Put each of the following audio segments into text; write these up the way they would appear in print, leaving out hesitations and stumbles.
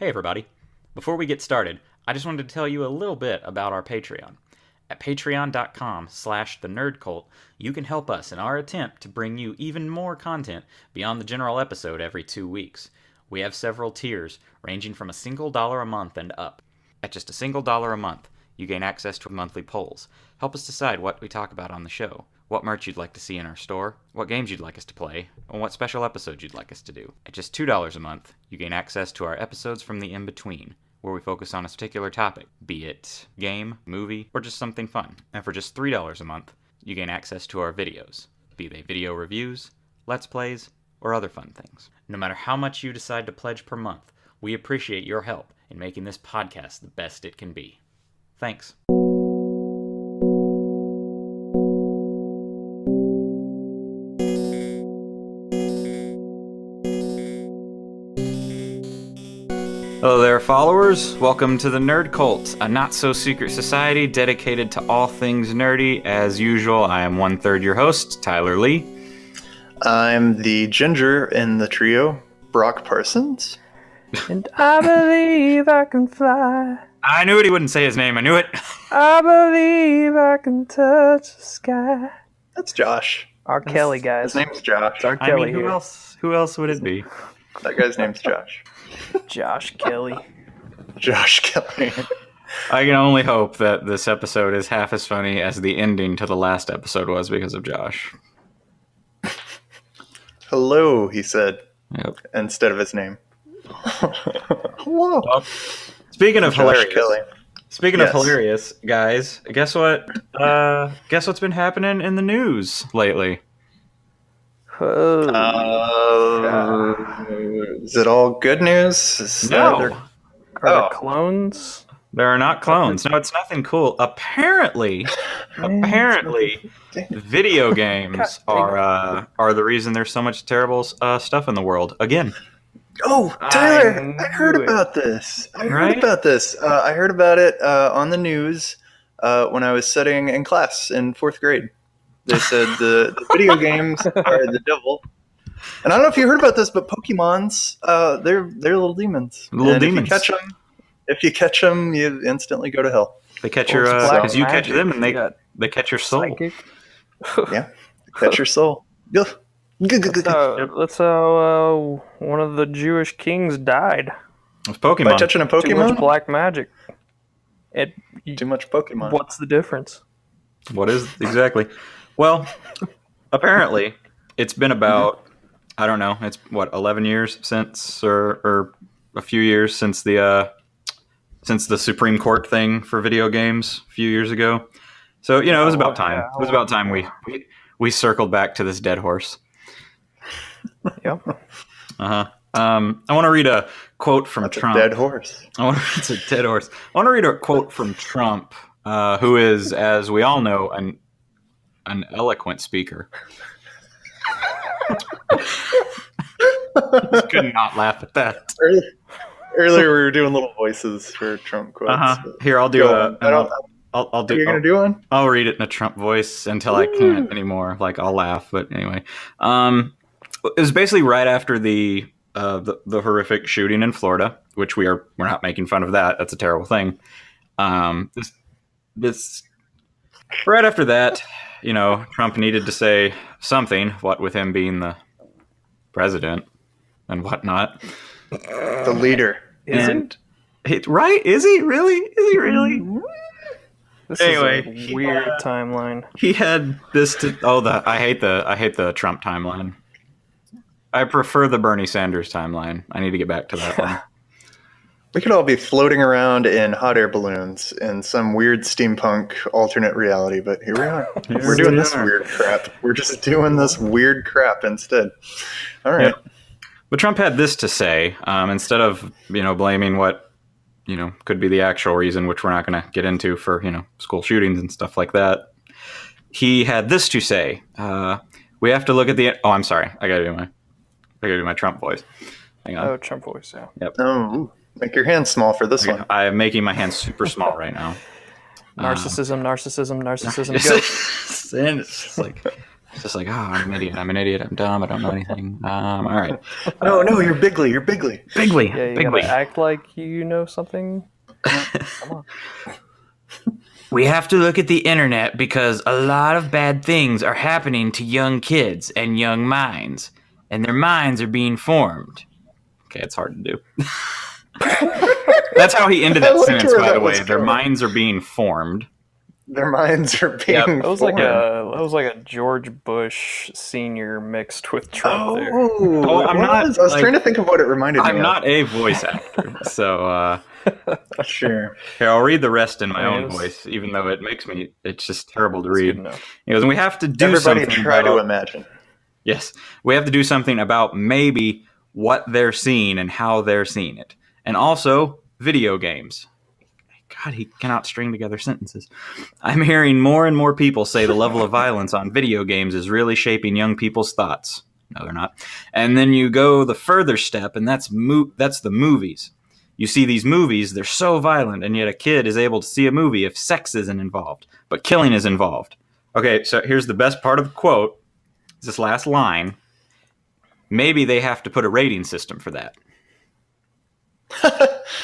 Hey everybody. Before we get started, I just wanted to tell you a little bit about our Patreon. At patreon.com/thenerdcult, you can help us in our attempt to bring you even more content beyond the general episode every 2 weeks. We have several tiers, ranging from $1 a month and up. At just $1 a month, you gain access to monthly polls. Help us decide what we talk about on the show, what merch you'd like to see in our store, what games you'd like us to play, and what special episodes you'd like us to do. At just $2 a month, you gain access to our episodes from the in-between, where we focus on a particular topic, be it game, movie, or just something fun. And for just $3 a month, you gain access to our videos, be they video reviews, let's plays, or other fun things. No matter how much you decide to pledge per month, we appreciate your help in making this podcast the best it can be. Thanks. Hello there, followers. Welcome to the Nerd Cult, a not-so-secret society dedicated to all things nerdy. As usual, I am 1/3 your host, Tyler Lee. I'm the ginger in the trio, Brock Parsons. And I believe I can fly. I knew it. He wouldn't say his name. I knew it. I believe I can touch the sky. That's Josh. R. Kelly, guys. His name's Josh. It's R. Kelly. I mean, who else? Who else would it be? That guy's name's Josh. Josh Kelly. Josh Kelly. I can only hope that this episode is half as funny as the ending to the last episode was because of Josh. Hello, he said, Yep. instead of his name. Hello. Well, speaking of Josh hilarious, Kelly. Speaking of hilarious, guys, guess what? Guess what's been happening in the news lately? Oh, Is it all good news? No. are there clones? There are not clones. No, it's nothing cool. Apparently, video games are the reason there's so much terrible stuff in the world. Again. Oh, Tyler, I heard about this. I heard about it on the news when I was studying in class in 4th grade. They said the video games are the devil. And I don't know if you heard about this, but Pokemons, they're little demons. Little demons. If you catch them, you instantly go to hell. They catch your because you catch them and they catch your soul. Psychic. Yeah, catch your soul. That's how one of the Jewish kings died. It's Pokemon. By touching a Too Pokemon? much black magic. Too much Pokemon. What's the difference? What is exactly? Well, apparently, it's been about, I don't know, it's 11 years since, or a few years since the Supreme Court thing for video games a few years ago. So, it was about time. It was about time we circled back to this dead horse. Yep. I want to read a quote from Trump. Dead horse. It's a dead horse. I want to read a quote from Trump, who is, as we all know, an eloquent speaker. Just could not laugh at that. Earlier we were doing little voices for Trump quotes. Here, I'll do I'll do. You're gonna do one? I'll read it in a Trump voice until I can't anymore. Like I'll laugh, but anyway, it was basically right after the horrific shooting in Florida, which we're not making fun of that. That's a terrible thing. This right after that, Trump needed to say something. What with him being the president and whatnot, the leader. Right? Is he really? Is he really? This is a weird timeline. He had this to I hate the Trump timeline. I prefer the Bernie Sanders timeline. I need to get back to that one. We could all be floating around in hot air balloons in some weird steampunk alternate reality, but here we are. We're doing this weird crap. We're just doing this weird crap instead. All right. Yep. But Trump had this to say, instead of, blaming what, could be the actual reason, which we're not going to get into for, school shootings and stuff like that. He had this to say. We have to look at the... Oh, I'm sorry. I got to do my Trump voice. Hang on. Oh, Trump voice, yeah. Yep. Oh, make your hands small for this one. I am making my hands super small right now. Narcissism, go. And it's just like... It's just like, oh, I'm an idiot, I'm dumb, I don't know anything. All right. No, you're Bigly. You're Bigly. Bigly. Yeah, you Bigly. gotta act like you know something. Come on. We have to look at the internet because a lot of bad things are happening to young kids and young minds, and their minds are being formed. Okay, it's hard to do. That's how he ended that sentence, by the way. Their minds are being formed. Their minds are being That was formed. like a George Bush senior mixed with Trump there. Oh, I'm not. I was trying to think of what it reminded me of. I'm not a voice actor, so Sure. here, I'll read the rest in my own voice, even though it's just terrible to read. He goes, we have to do something. Everybody try to imagine. Yes, we have to do something about maybe what they're seeing and how they're seeing it. And also, video games. God, he cannot string together sentences. I'm hearing more and more people say the level of violence on video games is really shaping young people's thoughts. No, they're not. And then you go the further step, and that's the movies. You see these movies, they're so violent, and yet a kid is able to see a movie if sex isn't involved, but killing is involved. Okay, so here's the best part of the quote. It's this last line. Maybe they have to put a rating system for that.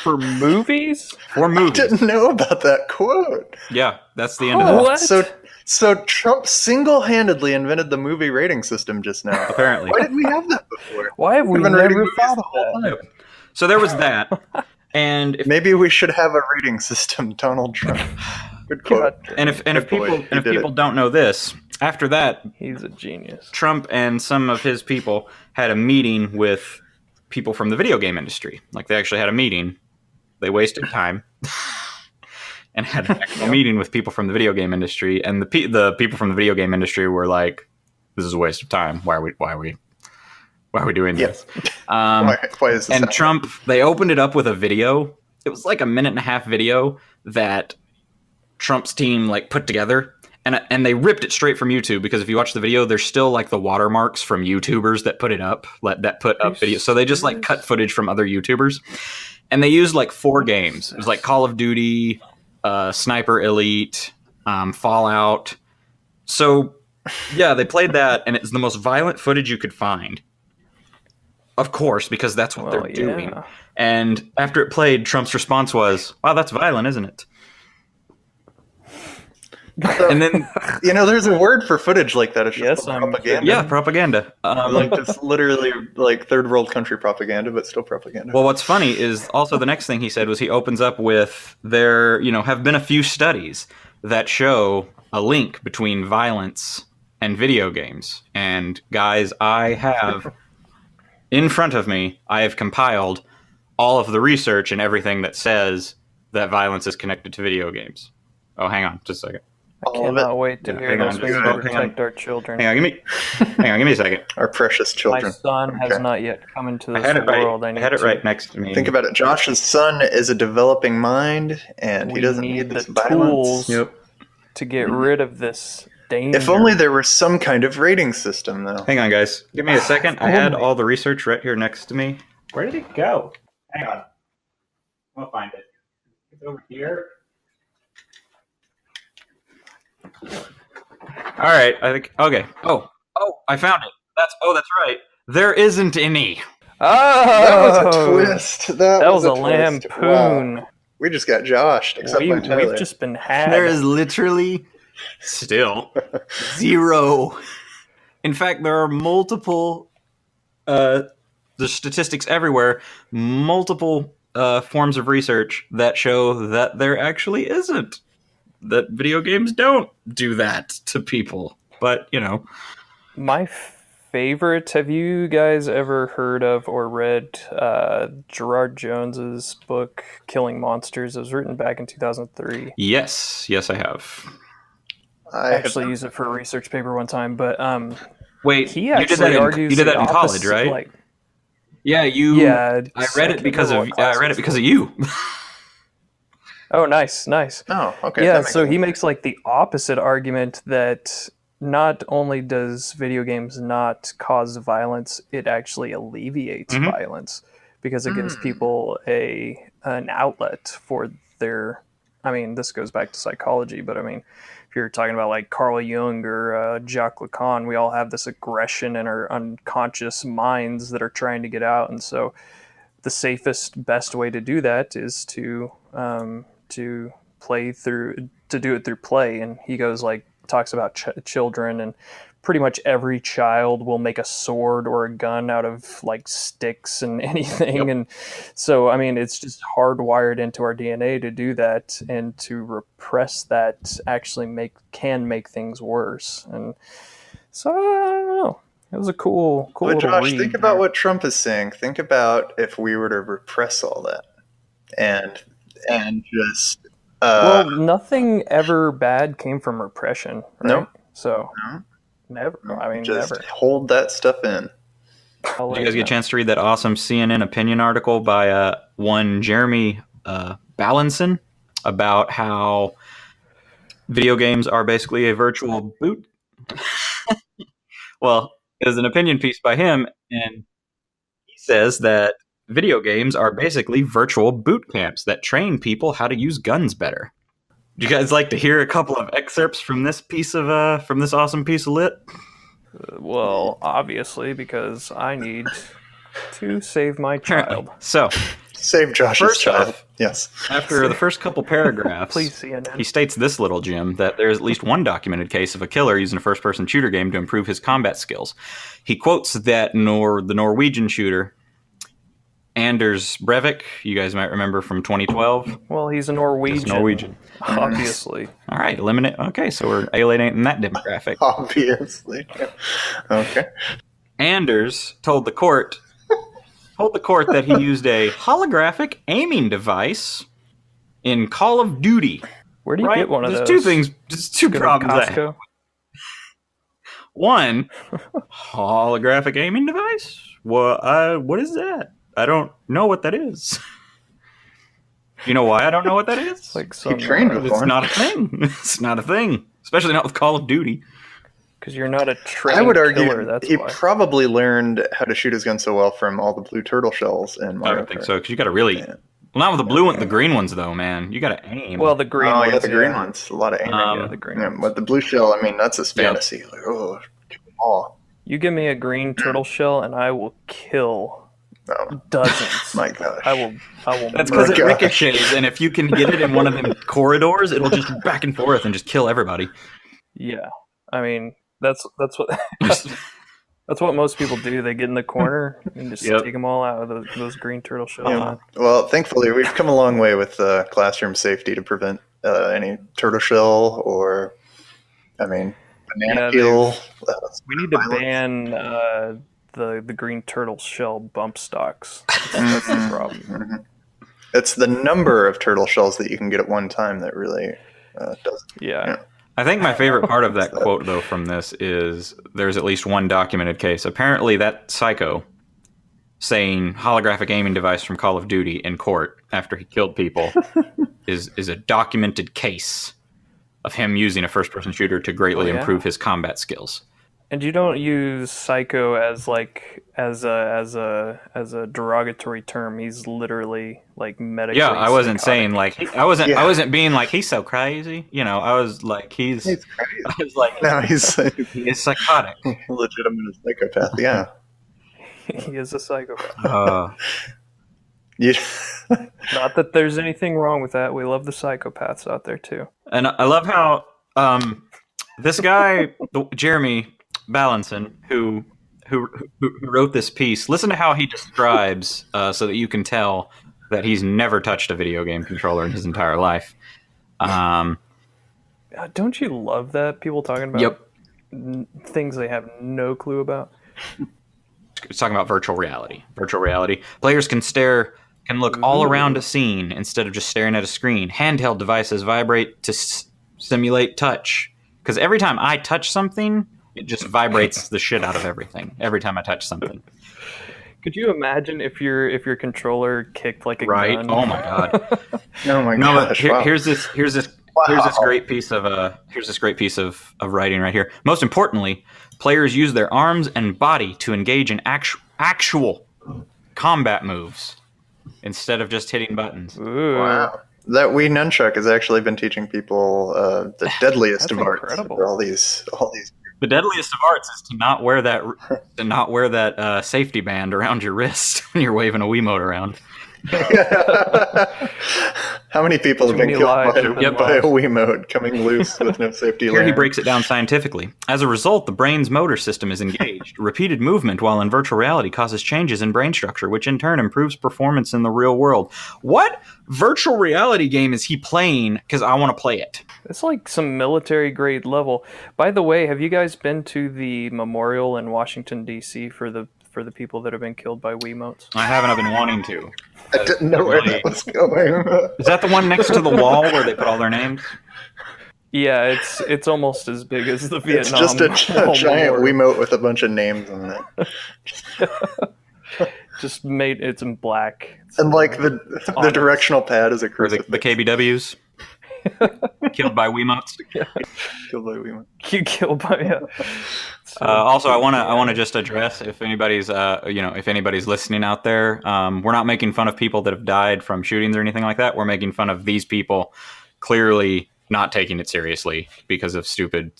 For movies? For movies. I didn't know about that quote. Yeah, that's the end of that. What? So Trump single-handedly invented the movie rating system just now. Apparently. Why didn't we have that before? Why have we We've been rating never movies thought the of whole that? time. So there was that. And Maybe we should have a rating system, Donald Trump. Good quote. And if boy. people don't know this, after that, He's a genius. Trump and some of his people had a meeting with people from the video game industry. Like, they actually had a meeting. They wasted time and had an actual meeting with people from the video game industry. And the people from the video game industry were like, "This is a waste of time. Why are we doing this?" Why is this and happening? Trump, they opened it up with a video. It was like a 1.5-minute video that Trump's team like put together. And they ripped it straight from YouTube, because if you watch the video, there's still like the watermarks from YouTubers that put it up, that put up videos. So they just like cut footage from other YouTubers, and they used like 4 games. It was like Call of Duty, Sniper Elite, Fallout. So yeah, they played that, and it's the most violent footage you could find. Of course, because that's what they're doing. And after it played, Trump's response was, "Wow, that's violent, isn't it?" And then, there's a word for footage like that. It's just propaganda. Yeah, propaganda. Like just literally like third world country propaganda, but still propaganda. Well, what's funny is also the next thing he said was he opens up with there, have been a few studies that show a link between violence and video games. And guys, I have in front of me, I have compiled all of the research and everything that says that violence is connected to video games. Oh, hang on, just a second. I cannot wait to hear this. We need to protect our children. Hang on, give me a second. Our precious children. My son has not yet come into this world. I had it right next to me. Think about it. Josh's son is a developing mind, and he doesn't need this violence. Tools to get rid of this danger. If only there was some kind of rating system, though. Hang on, guys. Give me a second. I had all the research right here next to me. Where did it go? Hang on. We'll find it. It's over here. All right, I think. Okay. Oh, I found it. That's right. There isn't any. Oh, that was a twist. That was a twist. lampoon. Wow. We just got joshed. Except by Tyler. We've just been had. There is literally still 0. In fact, there are multiple. The statistics everywhere. Multiple forms of research that show that there actually isn't. That video games don't do that to people. But, My favorite, have you guys ever heard of or read Gerard Jones's book, Killing Monsters? It was written back in 2003. Yes, I have. I actually used it for a research paper one time, but wait, he actually you did that in college, right? Yeah, I read it because of you. Oh, nice. Oh, okay. Yeah, so he makes like the opposite argument that not only does video games not cause violence, it actually alleviates violence because it gives people an outlet for their. I mean, this goes back to psychology, but I mean, if you're talking about like Carl Jung or Jacques Lacan, we all have this aggression in our unconscious minds that are trying to get out, and so the safest, best way to do that is to play through, to do it through play. And he goes like, talks about children, and pretty much every child will make a sword or a gun out of like sticks and anything. Yep. And so, I mean, it's just hardwired into our DNA to do that, and to repress that actually can make things worse. And so, I don't know. It was a cool but Josh, read. Think about what Trump is saying. Think about if we were to repress all that and just... well, nothing ever bad came from repression, right? Nope. So, never. I mean, just never. hold that stuff in. Did you guys get a chance to read that awesome CNN opinion article by one Jeremy Ballinson about how video games are basically a virtual boot? Well, it was an opinion piece by him, and he says that video games are basically virtual boot camps that train people how to use guns better. Would you guys like to hear a couple of excerpts from this piece of from this awesome piece of lit? Well, obviously, because I need to save my child. So, save Josh's child. Yes. After the first couple paragraphs, please, CNN. He states this little gem that there is at least one documented case of a killer using a first-person shooter game to improve his combat skills. He quotes that the Norwegian shooter Anders Breivik, you guys might remember from 2012. Well, he's a Norwegian. He's Norwegian. Obviously. All right, eliminate. Okay, so we're alienating that demographic. Obviously. Okay. Anders told the court that he used a holographic aiming device in Call of Duty. Where do you get one of those? There's two problems there. One, holographic aiming device? What is that? I don't know what that is. You know why I don't know what that is? Like some, it's not a thing. It's not a thing. Especially not with Call of Duty. Because you're not a trained I would argue killer, that's he why. probably learned how to shoot his gun so well from all the blue turtle shells in Mario I don't think Kart. so, because you got to really... Yeah. Well, not with the blue one, the green ones, though, man. You got to aim. Well, the green ones. Oh, yeah, the green ones. A lot of aiming. The green ones. But the blue shell, I mean, that's his fantasy. Like, oh, you give me a green turtle shell, and I will kill... dozens. My gosh. I will. That's because it ricochets, and if you can get it in one of them corridors, it'll just back and forth and just kill everybody. Yeah, I mean that's what that's what most people do. They get in the corner and just take them all out of those green turtle shells. Yeah. Well, thankfully, we've come a long way with classroom safety to prevent any turtle shell or, banana peel. We need to ban. The green turtle shell bump stocks. That's the problem. Mm-hmm. It's the number of turtle shells that you can get at one time that really does. Yeah. I think my favorite part of that quote, though, from this is there's at least one documented case. Apparently, that psycho saying holographic aiming device from Call of Duty in court after he killed people is a documented case of him using a first-person shooter to greatly improve his combat skills. And you don't use psycho as a derogatory term. He's literally like medically. Yeah, I wasn't psychotic. saying like I wasn't being like he's so crazy. You know, I was like he's crazy. I was like no, he's psychotic, legitimate psychopath. Yeah, he is a psychopath. Not that there's anything wrong with that. We love the psychopaths out there too. And I love how this guy Jeremy Ballinson, who wrote this piece, listen to how he describes, so that you can tell that he's never touched a video game controller in his entire life. Don't you love that? People talking about things they have no clue about? It's talking about virtual reality. Virtual reality. Players can look all around a scene instead of just staring at a screen. Handheld devices vibrate to simulate touch. Because every time I touch something, it just vibrates the shit out of everything. Every time I touch something. Could you imagine if your controller kicked like a gun? Oh my god. Oh my gosh. Here's this great piece of writing right here. Most importantly, players use their arms and body to engage in actual combat moves instead of just hitting buttons. Ooh. Wow. that Wii nunchuck has actually been teaching people the deadliest of arts. Incredible. All these. The deadliest of arts is to not wear that safety band around your wrist when you're waving a Wiimote around. How many people have been killed by a Wiimote coming loose with no safety? Here he breaks it down scientifically. As a result, the brain's motor system is engaged. Repeated movement while in virtual reality causes changes in brain structure, which in turn improves performance in the real world. What virtual reality game is he playing? Because I want to play it. It's like some military grade level. By the way, have you guys been to the memorial in Washington, D.C. for the people that have been killed by Wiimotes? I haven't. I've been wanting to. I didn't know where that was going. Is that the one next to the wall where they put all their names? Yeah, it's almost as big as the Vietnam. It's just a giant Wiimote with a bunch of names on it. Just made it's in black. And like the directional pad is a crucifix. The KBWs. Killed by Wiimotes. Yeah. Killed by Wiimotes. Killed by. Yeah. Also, I want to just address if anybody's listening out there, we're not making fun of people that have died from shootings or anything like that. We're making fun of these people clearly not taking it seriously because of stupid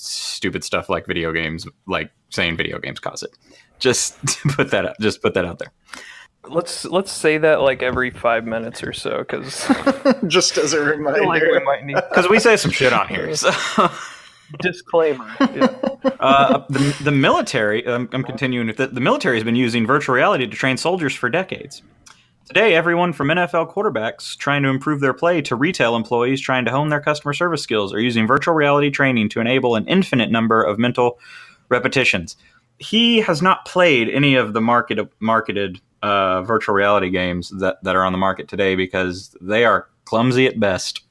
stuff like video games, like saying video games cause it. Just put that out there. Let's say that like every 5 minutes or so, because just as a reminder, like we might need because we say some shit on here. So. Disclaimer. Yeah. The military. I'm continuing with the military has been using virtual reality to train soldiers for decades. Today, everyone from NFL quarterbacks trying to improve their play to retail employees trying to hone their customer service skills are using virtual reality training to enable an infinite number of mental repetitions. He has not played any of the marketed virtual reality games that are on the market today because they are clumsy at best.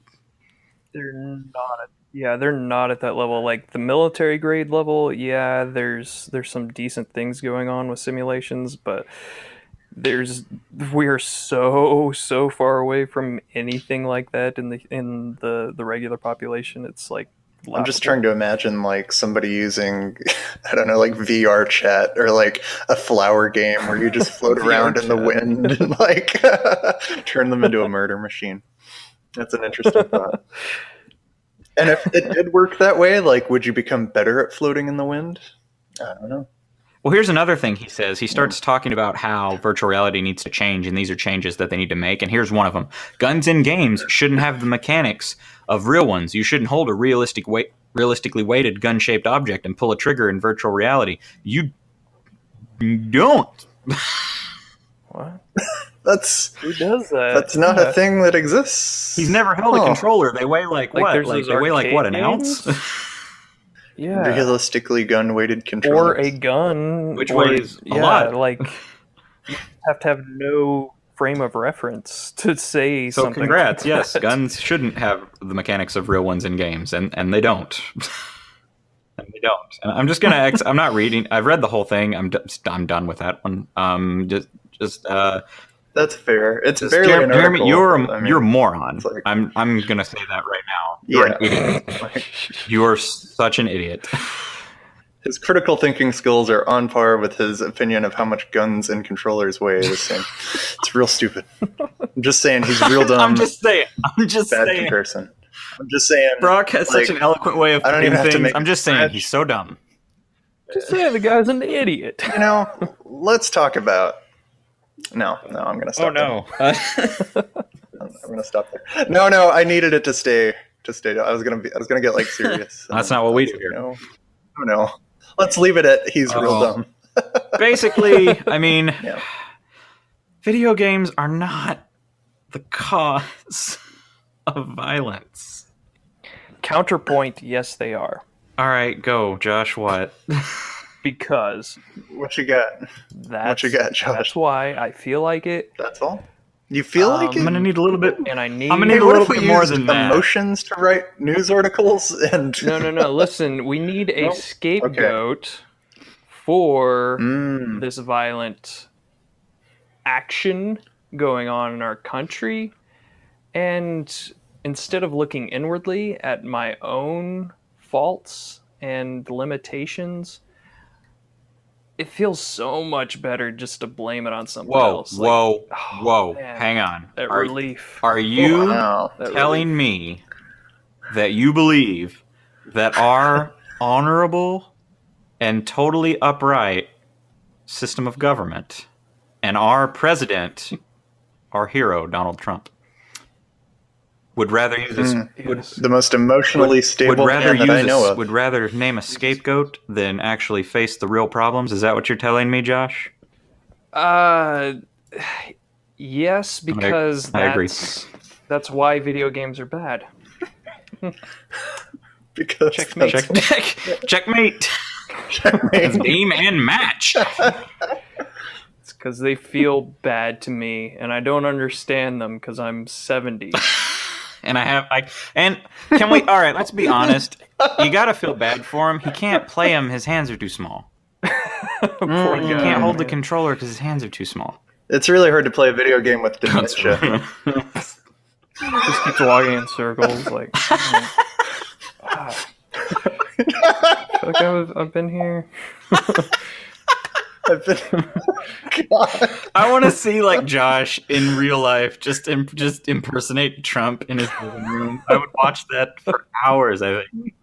They're not at that level. Like the military grade level, yeah, there's some decent things going on with simulations, but we're so far away from anything like that in the regular population. It's like laughable. I'm just trying to imagine like somebody using, I don't know, like VR chat or like a flower game where you just float around in the wind and like turn them into a murder machine. That's an interesting thought. And if it did work that way, like, would you become better at floating in the wind? I don't know. Well, here's another thing he says. He starts talking about how virtual reality needs to change, and these are changes that they need to make. And here's one of them. Guns in games shouldn't have the mechanics of real ones. You shouldn't hold a realistically weighted gun-shaped object and pull a trigger in virtual reality. You don't. What? Who does that? That's not a thing that exists. He's never held a controller. They weigh like what? Like they weigh like what, an ounce? Yeah. Realistically gun-weighted controllers. Or a gun. Which weighs a lot. Like, you have to have no frame of reference to say something. So congrats, like yes. that. Guns shouldn't have the mechanics of real ones in games, and they don't. And they don't. And I'm just going to... I'm not reading. I've read the whole thing. I'm done with that one. That's fair. It's barely an article. Jeremy, you're a moron. Like, I'm gonna say that right now. You're an idiot. You're such an idiot. His critical thinking skills are on par with his opinion of how much guns and controllers weigh. The same. It's real stupid. I'm just saying he's real dumb. I'm just saying. Bad comparison. I'm just saying. Brock has such an eloquent way of putting things. I'm just saying he's so dumb. Just saying the guy's an idiot. You know, let's talk about. No, I'm gonna stop. Oh no! I'm gonna stop there. No, I needed it to stay. I was gonna get like serious. That's not what we do here. No. Let's leave it at he's real dumb. Basically, I mean, video games are not the cause of violence. Counterpoint: yes, they are. All right, go, Josh. What? Because what you got? What you got, Josh? That's why I feel like it. That's all. You feel like it? I'm gonna need a little bit, and I'm gonna need a little bit more than that. Emotions to write news articles and no. Listen, we need a scapegoat for this violent action going on in our country, and instead of looking inwardly at my own faults and limitations, it feels so much better just to blame it on something else. Whoa! Man, hang on. that relief. Are you Wow. telling me that you believe that our honorable and totally upright system of government and our president, our hero Donald Trump, would rather use the most emotionally stable man that I know of. Would rather name a scapegoat than actually face the real problems? Is that what you're telling me, Josh? Yes, because I agree. That's why video games are bad. Because checkmate. Checkmate. Checkmate. Game and match. It's because they feel bad to me, and I don't understand them because I'm 70. And and can we? All right, let's be honest. You gotta feel bad for him. He can't play him. His hands are too small. Poor guy. He can't hold the controller because his hands are too small. It's really hard to play a video game with dementia. Just keeps walking in circles, like. I feel like I've been here. God. I want to see like Josh in real life just impersonate Trump in his living room. I would watch that for hours. I think.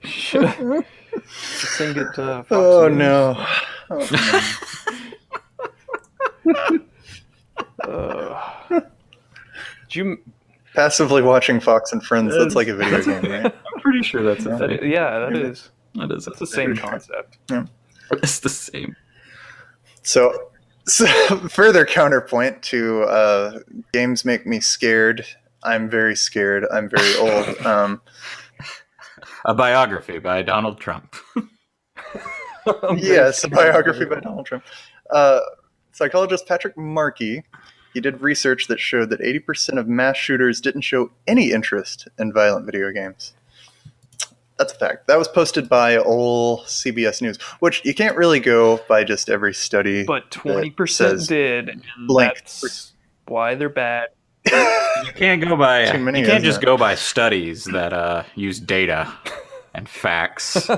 Sing it to Fox Oh News. no! Did you? Passively watching Fox and Friends—that's like a video game, right? I'm pretty sure that's a thing. That is. That's the same concept. Yeah. It's the same. So further counterpoint to games make me scared. I'm very scared. I'm very old. A biography by Donald Trump. Yes, a biography by Donald Trump. Psychologist Patrick Markey, he did research that showed that 80% of mass shooters didn't show any interest in violent video games. That's a fact. That was posted by old CBS News, which you can't really go by just every study. But 20% did. And that's why they're bad. You can't go by. Too many, you can't just isn't it? go by studies that use data and facts.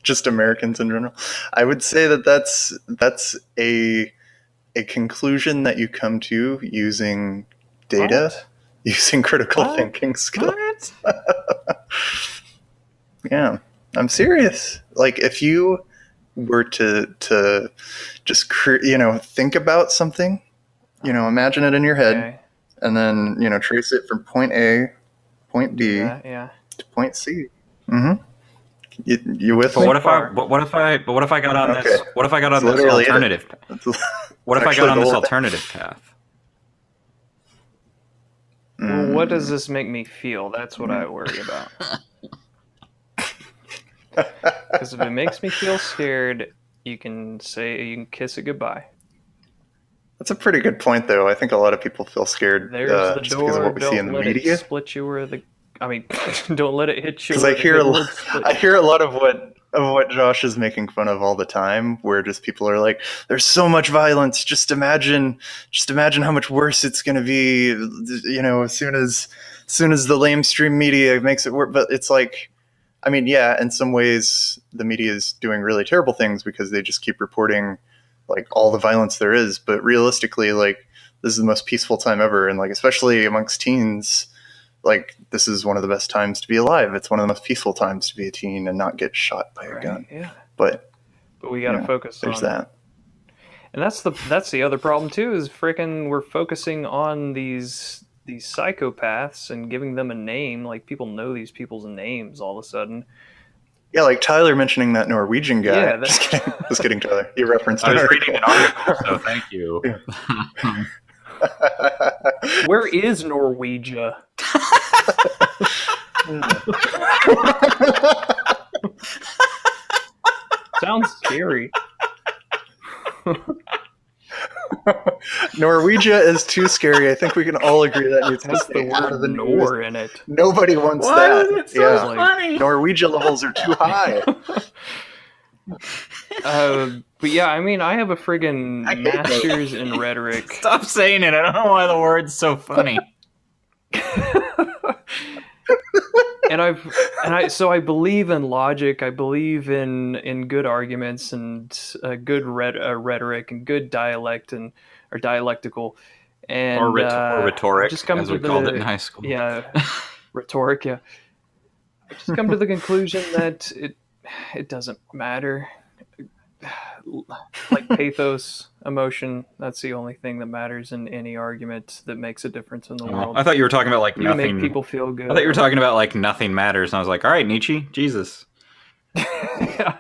Just Americans in general. I would say that that's a conclusion that you come to using data, using critical thinking skills. Yeah, I'm serious. Like if you were to just think about something, imagine it in your head, and then trace it from point A, point B, to point C. Mm-hmm. You with me? What if I got on Okay. this? What if I got on this alternative? What if I got on this alternative path? Well, what does this make me feel? That's what I worry about. Because if it makes me feel scared, you can kiss it goodbye. That's a pretty good point, though. I think a lot of people feel scared There's the just door. because of what we see in Don't the let media. it split you where the. I mean, don't let it hit you. Because I hear a lot of what Josh is making fun of all the time, where just people are like, "There's so much violence. Just imagine how much worse it's going to be. As soon as the lamestream media makes it work." But it's like, I mean, yeah, in some ways, the media is doing really terrible things because they just keep reporting like all the violence there is. But realistically, like this is the most peaceful time ever, and like especially amongst teens. Like, this is one of the best times to be alive. It's one of the most peaceful times to be a teen and not get shot by a gun. Yeah. But we got to focus on that. And that's the other problem, too, is we're focusing on these psychopaths and giving them a name. Like, people know these people's names all of a sudden. Yeah, like Tyler mentioning that Norwegian guy. Yeah, Just kidding, Tyler. You referenced I was reading an article, so thank you. Yeah. Where is Norwegia? Sounds scary. Norwegia is too scary. I think we can all agree that needs to Has stay the out of the word news. "nor" in it. Nobody wants Why that. is it so funny? Norwegia levels are too high. But yeah, I mean, I have a friggin' master's in rhetoric. Stop saying it. I don't know why the word's so funny. So I believe in logic. I believe in good arguments and good rhetoric and good dialect or dialectical, and or rhetoric, I've just come as to we called it in high school. Yeah, rhetoric. Yeah, I've just come to the conclusion that it doesn't matter. Like pathos, emotion, that's the only thing that matters in any argument that makes a difference in the world. I thought you were talking about like You nothing. make people feel good. I thought you were talking about like nothing matters, and I was like, all right, Nietzsche, Jesus. Yeah.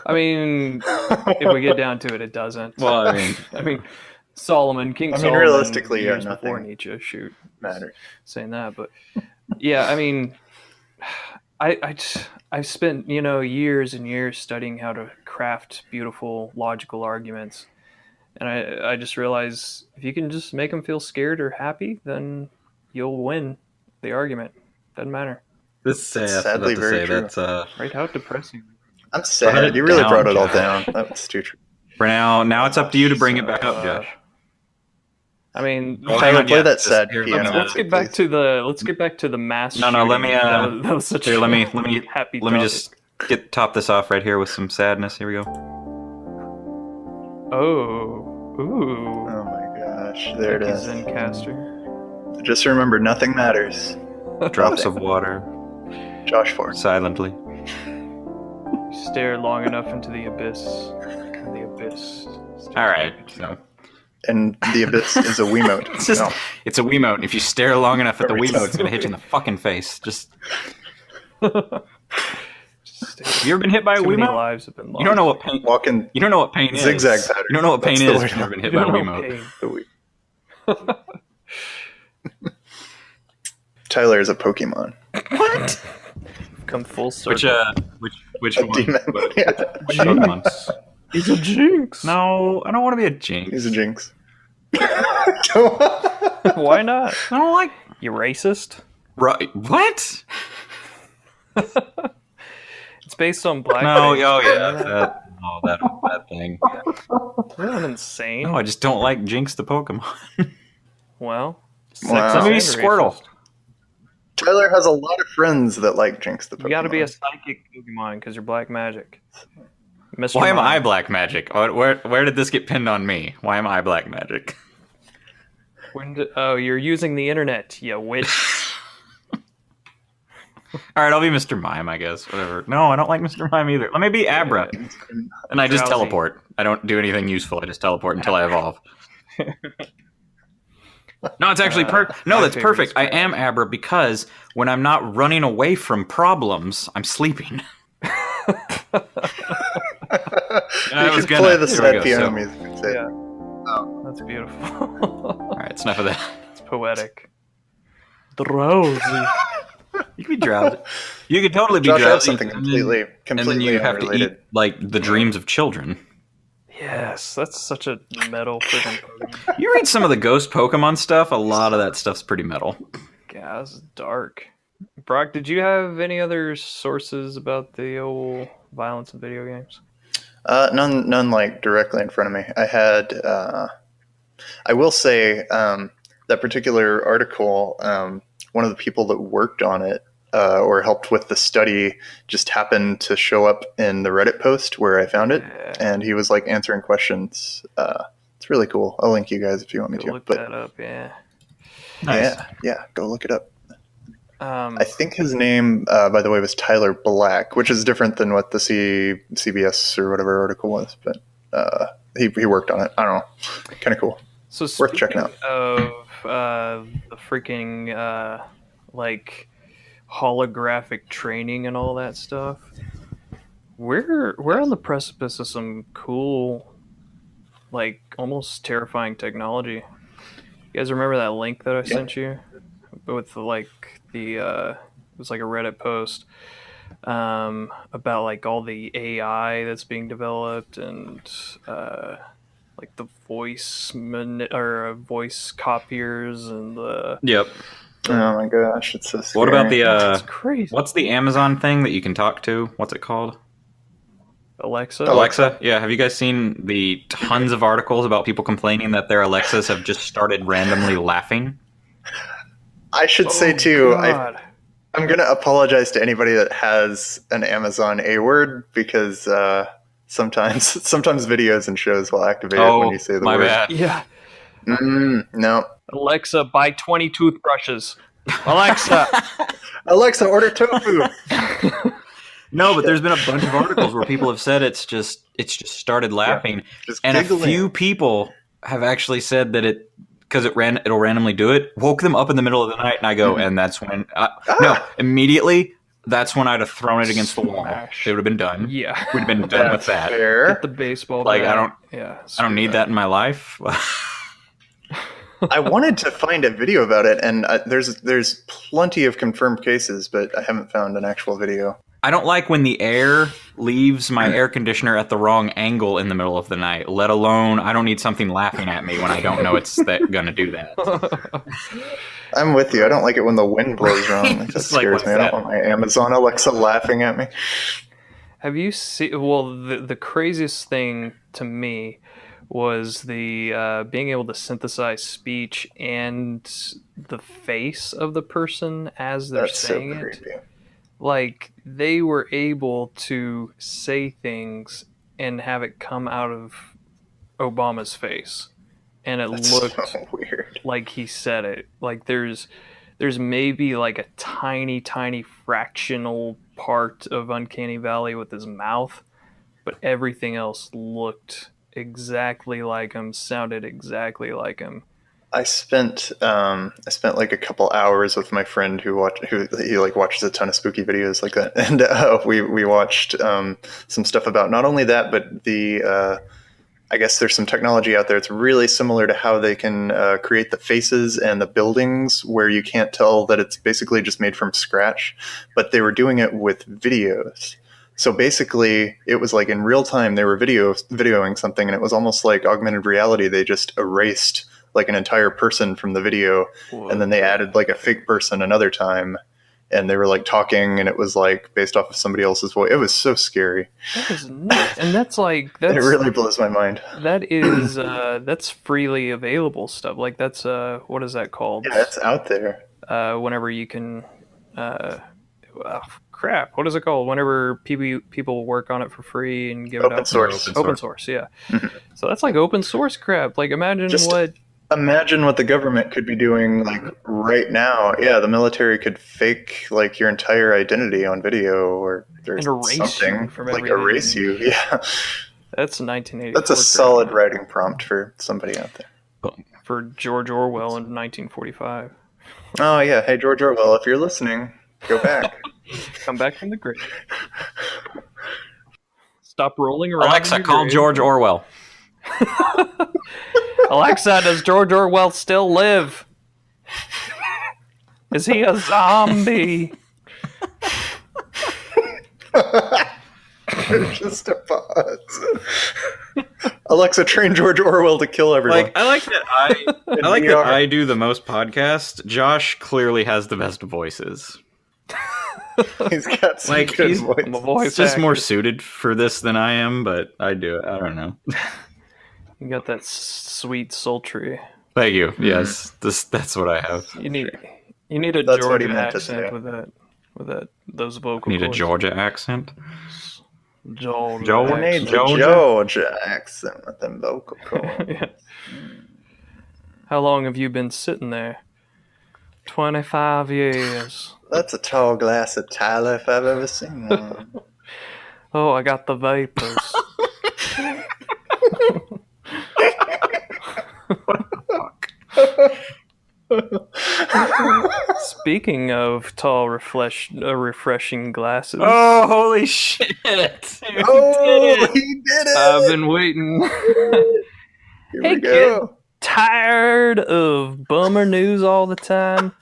I mean, if we get down to it, it doesn't. Well, I mean, Solomon, King Solomon, realistically, years nothing before Nietzsche, matters. Saying that, but yeah, I mean, I've spent years and years studying how to craft beautiful logical arguments, and I just realized if you can just make them feel scared or happy, then you'll win the argument. Doesn't matter. This is sadly very true. That's right. How depressing. I'm sad. You really brought it all down. That's too true. For now it's up to you to bring it back up, Josh. I mean, Tyler, play that sad piano. Let's get back to the mass. No, let me. That was such here, let me happy. Let me just top this off right here with some sadness. Here we go. Oh, ooh. Oh my gosh, there it is. Zencaster. Just remember, nothing matters. Drops of water. Josh Ford. Silently. You stare long enough into the abyss. And the abyss. All right. So. And the abyss is a Wiimote. It's a Wiimote. If you stare long enough at the Wiimote, it's gonna hit you in the fucking face. Just. Have you ever been hit by a Wiimote? Lives have been lost. You don't know what pain. You don't know what pain is. Zigzag pattern. You don't know what pain is. If you've never been hit by a Wiimote. Tyler is a Pokemon. What? Come full circle. Which one? Demon. Jinx. He's a Jinx. No, I don't want to be a Jinx. He's a Jinx. Why not? I don't like. You racist? Right? What? It's based on black. No, that thing. Isn't that insane? No, I just don't like Jinx the Pokemon. Well, maybe Squirtle. Racist. Tyler has a lot of friends that like Jinx the Pokemon. You got to be a psychic Pokemon because you're black magic. Mr. Why am Mime. I black magic? Where did this get pinned on me? Why am I black magic? You're using the internet, you witch. All right, I'll be Mr. Mime, I guess. Whatever. No, I don't like Mr. Mime either. Let me be Abra. And I just teleport. I don't do anything useful. I just teleport until I evolve. No, it's actually perfect. No, that's perfect. I am Abra because when I'm not running away from problems, I'm sleeping. You should play the sad piano music. Yeah. Oh, that's beautiful. All right, it's enough of that. It's poetic. Drowsy. You could be drowsy. You could totally be Josh drowsy. Has something completely and then you have unrelated. to eat like the dreams of children. Yes, that's such a metal freaking Pokemon. You read some of the Ghost Pokemon stuff. A lot of that stuff's pretty metal. Yeah, it's dark. Brock, did you have any other sources about the old violence in video games? None like directly in front of me. I had, I will say, that particular article, one of the people that worked on it, or helped with the study just happened to show up in the Reddit post where I found it, and he was like answering questions. It's really cool. I'll link you guys if you want me to. Look that up, yeah. Nice. Yeah, go look it up. I think his name, by the way, was Tyler Black, which is different than what the CBS or whatever article was, but he worked on it. I don't know. Kind of cool. So worth checking out. Of the freaking like holographic training and all that stuff, we're on the precipice of some cool, like almost terrifying technology. You guys remember that link that I sent you with it was like a Reddit post about like all the AI that's being developed and like the voice voice copiers and the Oh my gosh, it's so scary. What about the it's crazy. What's the Amazon thing that you can talk to? What's it called? Alexa? Yeah, have you guys seen the tons of articles about people complaining that their Alexas have just started randomly laughing? I should say too, God. I'm gonna apologize to anybody that has an Amazon A word because sometimes videos and shows will activate it when you say the my word. bad. Yeah. No. Alexa, buy 20 toothbrushes. Alexa. Alexa, order tofu. No, but there's been a bunch of articles where people have said it's just started laughing, Just and giggling. a few people have actually said that it'll randomly do it. Woke them up in the middle of the night, and I go, and that's when no, immediately. That's when I'd have thrown it against the wall. Smash. It would have been done. Yeah. We'd have been done with that. Fair. Get the baseball Like bat. I don't need that in my life. I wanted to find a video about it, and there's plenty of confirmed cases, but I haven't found an actual video. I don't like when the air leaves my air conditioner at the wrong angle in the middle of the night, let alone I don't need something laughing at me when I don't know it's going to do that. I'm with you. I don't like it when the wind blows wrong. Like, that It's like, scares what's me. I that? don't want my Amazon Alexa laughing at me. Have you seen? Well, the craziest thing to me was the being able to synthesize speech and the face of the person as they're That's so saying it. creepy. Like they were able to say things and have it come out of Obama's face, and it That's looked so weird. like he said it. Like there's maybe like a tiny fractional part of Uncanny Valley with his mouth, but everything else looked exactly like him, sounded exactly like him. I spent like a couple hours with my friend who watches a ton of spooky videos like that, and we watched some stuff about not only that, but the I guess there's some technology out there. It's really similar to how they can create the faces and the buildings where you can't tell that it's basically just made from scratch, but they were doing it with videos. So basically, it was like in real time they were videoing something, and it was almost like augmented reality. They just erased like an entire person from the video, and then they added like a fake person another time, and they were like talking, and it was like based off of somebody else's voice. It was so scary. That is nuts. And that's It really blows my mind. That is that's freely available stuff. Like that's what is that called? Yeah, it's out there. Whenever you can crap, what is it called? Whenever people work on it for free and give it Open out. source. Open source, yeah. So that's like open source crap. Like imagine what the government could be doing like right now. Yeah, the military could fake like your entire identity on video or something from like everything. erase you. Yeah, that's 1984. that's a solid writing prompt for somebody out there. For George Orwell in 1945. Oh yeah, hey George Orwell, if you're listening, go back. Come back from the grave. Stop rolling around. Alexa, call George Orwell. Alexa, does George Orwell still live? Is he a zombie? Just a pause. Alexa, train George Orwell to kill everyone. Like I like that I do the most podcasts. Josh clearly has the best voices. He's got some Like good he's voice. He's just more suited for this than I am, but I do it. I don't know. You got that sweet sultry. Thank you. Yes, that's what I have. You need a That's what he Georgia meant to accent say. with those vocal. Need a cords. Georgia accent. Georgia We need accent. the Georgia accent with them vocal cords. Yeah. How long have you been sitting there? 25 years. That's a tall glass of Tyler if I've ever seen one. Oh, I got the vapors. Speaking of tall, refreshing glasses, Oh, holy shit! Oh, he did it! I've been waiting. Here Hey, we go. Tired of bummer news all the time?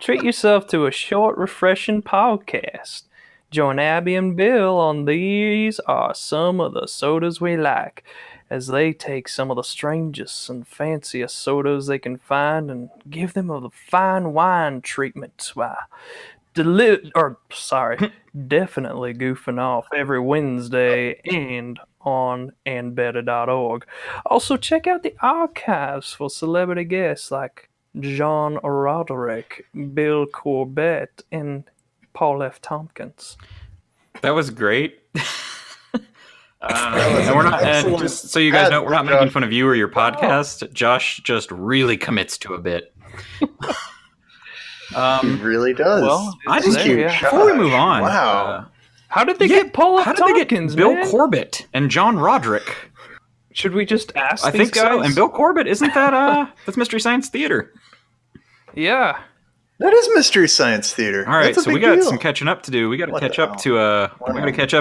Treat yourself to a short, refreshing podcast. Join Abby and Bill on These Are Some of the Sodas We Like, as they take some of the strangest and fanciest sodas they can find and give them a fine wine treatment while definitely goofing off every Wednesday and on andbetter.org. Also, check out the archives for celebrity guests like John Roderick, Bill Corbett, and Paul F. Tompkins. That was great. And we're not, and just so you guys know, we're not making fun of you or your podcast. Josh just really commits to a bit. He really does. Well, I just before we move on. Wow. How did they get Paul F. Tompkins? How did they get Bill Corbett and John Roderick? Should we just ask? I think guys? so. And Bill Corbett, isn't that that's Mystery Science Theater? Yeah. That is Mystery Science Theater. All right, so we got some catching up to do. We got to catch up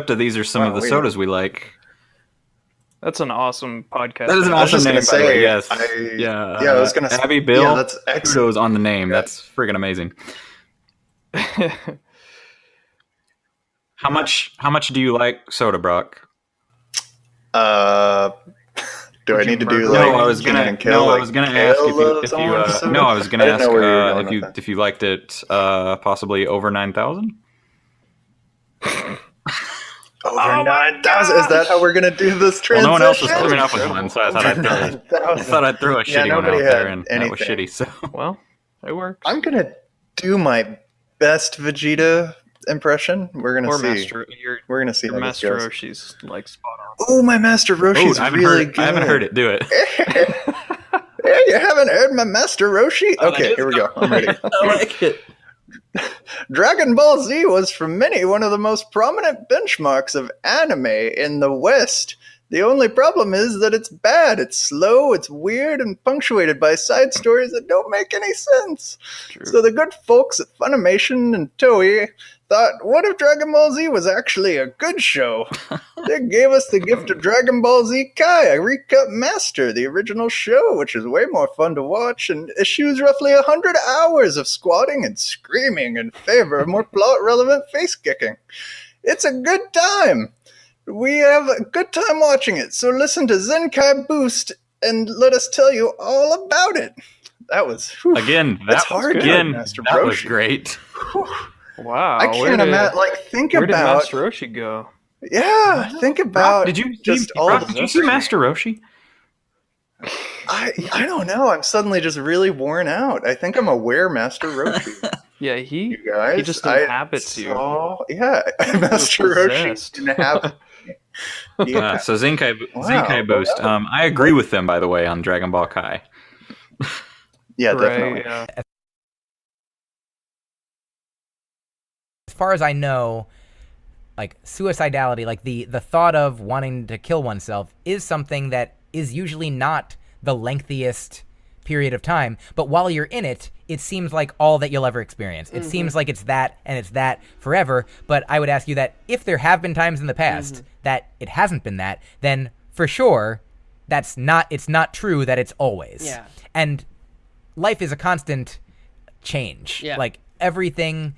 to these are some of the sodas we like. That's an awesome podcast. That is an awesome name, by the way. Yes. I was going to say. Abby, Bill, that's kudos on the name. That's friggin' amazing. How much do you like soda, Brock? Do I need to do I was gonna ask if you liked it possibly over 9,000. Over 9,000. Is that how we're gonna do this transition? Well, no one else was coming up with one, so I thought I'd throw a shitty one out there, and that was shitty. So well, it works. I'm gonna do my best Vegeta impression. We're gonna see. We're gonna see how this goes. Master Roshi's like spot on. Oh, my Master Roshi's really good. I haven't heard it. Do it. Hey, you haven't heard my Master Roshi? Okay, here we go. I'm ready. I like it. Dragon Ball Z was for many one of the most prominent benchmarks of anime in the West. The only problem is that it's bad, it's slow, it's weird, and punctuated by side stories that don't make any sense. True. So the good folks at Funimation and Toei thought, what if Dragon Ball Z was actually a good show? They gave us the gift of Dragon Ball Z Kai, a recut master, the original show, which is way more fun to watch and eschews roughly 100 hours of squatting and screaming in favor of more plot-relevant face-kicking. It's a good time. We have a good time watching it, so listen to Zenkai Boost and let us tell you all about it. That was... Whew, again, that was great. Whew. Wow. I can't imagine, think where about... Where did Master Roshi go? Yeah, think about... Did you see Master Roshi? I don't know. I'm suddenly just really worn out. I think I'm aware Master Roshi. Yeah, you guys, he just inhabits you. Yeah, Master Roshi inhabits me. Yeah. So Zenkai Boost. I agree with them, by the way, on Dragon Ball Kai. Yeah, definitely. Yeah. As far as I know, like suicidality, like the thought of wanting to kill oneself is something that is usually not the lengthiest period of time, but while you're in it, it seems like all that you'll ever experience. It seems like it's that and it's that forever, but I would ask you that if there have been times in the past that it hasn't been that, then for sure it's not true that it's always. Yeah. And life is a constant change. Yeah. Like everything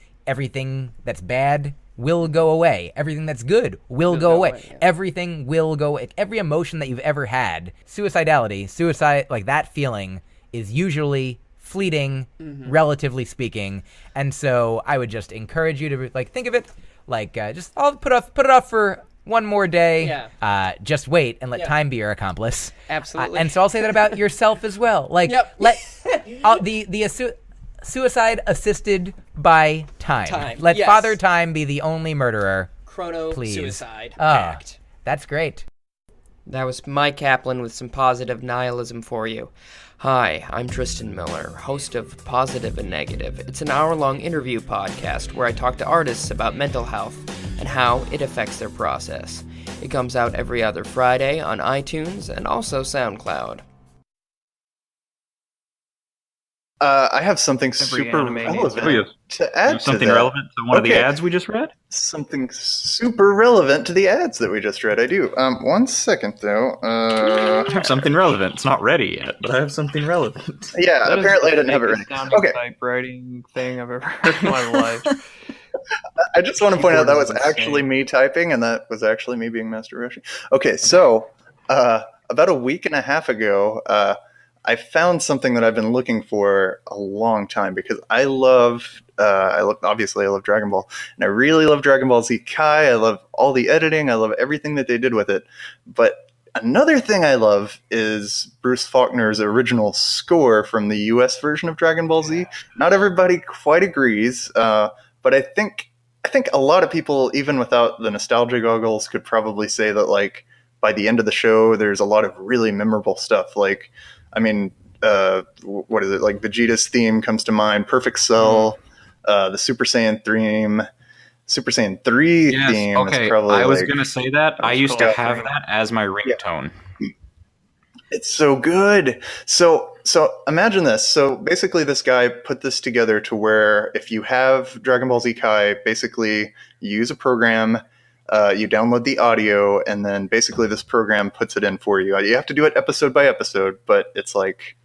that's bad will go away. Everything that's good will go away. Yeah. Everything will go. Every emotion that you've ever had, suicide, like that feeling is usually fleeting, relatively speaking. And so I would just encourage you to think of it like just I'll put it off for one more day. Yeah. Just wait and let time be your accomplice. Absolutely. And so I'll say that about yourself as well. Like let suicide assisted by time. Let Father Time be the only murderer. Suicide. Act. That's great. That was Mike Kaplan with some positive nihilism for you. Hi, I'm Tristan Miller, host of Positive and Negative. It's an hour-long interview podcast where I talk to artists about mental health and how it affects their process. It comes out every other Friday on iTunes and also SoundCloud. I have something super relevant to add to something that. relevant to one of the ads we just read? Something super relevant to the ads that we just read. I do. 1 second, though. I have something relevant. It's not ready yet, but I have something relevant. Yeah, That apparently I is didn't have it the ready. sounding Okay. typewriting thing I've ever heard in my life. I just want to point out that was Keyboard is actually insane. me typing, and that was actually me being Master Roshi. Okay, so about a week and a half ago, I found something that I've been looking for a long time because I love Dragon Ball, and I really love Dragon Ball Z Kai. I love all the editing. I love everything that they did with it. But another thing I love is Bruce Faulkner's original score from the US version of Dragon Ball Z. Not everybody quite agrees, but I think I think a lot of people, even without the nostalgia goggles, could probably say that like by the end of the show, there's a lot of really memorable stuff. Like, I mean, what is it? Like Vegeta's theme comes to mind. Perfect Cell, the Super Saiyan theme. Super Saiyan 3 theme is probably I was going to say that. I used to have that as my ringtone. Yeah. It's so good. So imagine this. So basically this guy put this together to where if you have Dragon Ball Z Kai, basically you use a program, you download the audio, and then basically this program puts it in for you. You have to do it episode by episode, but it's like,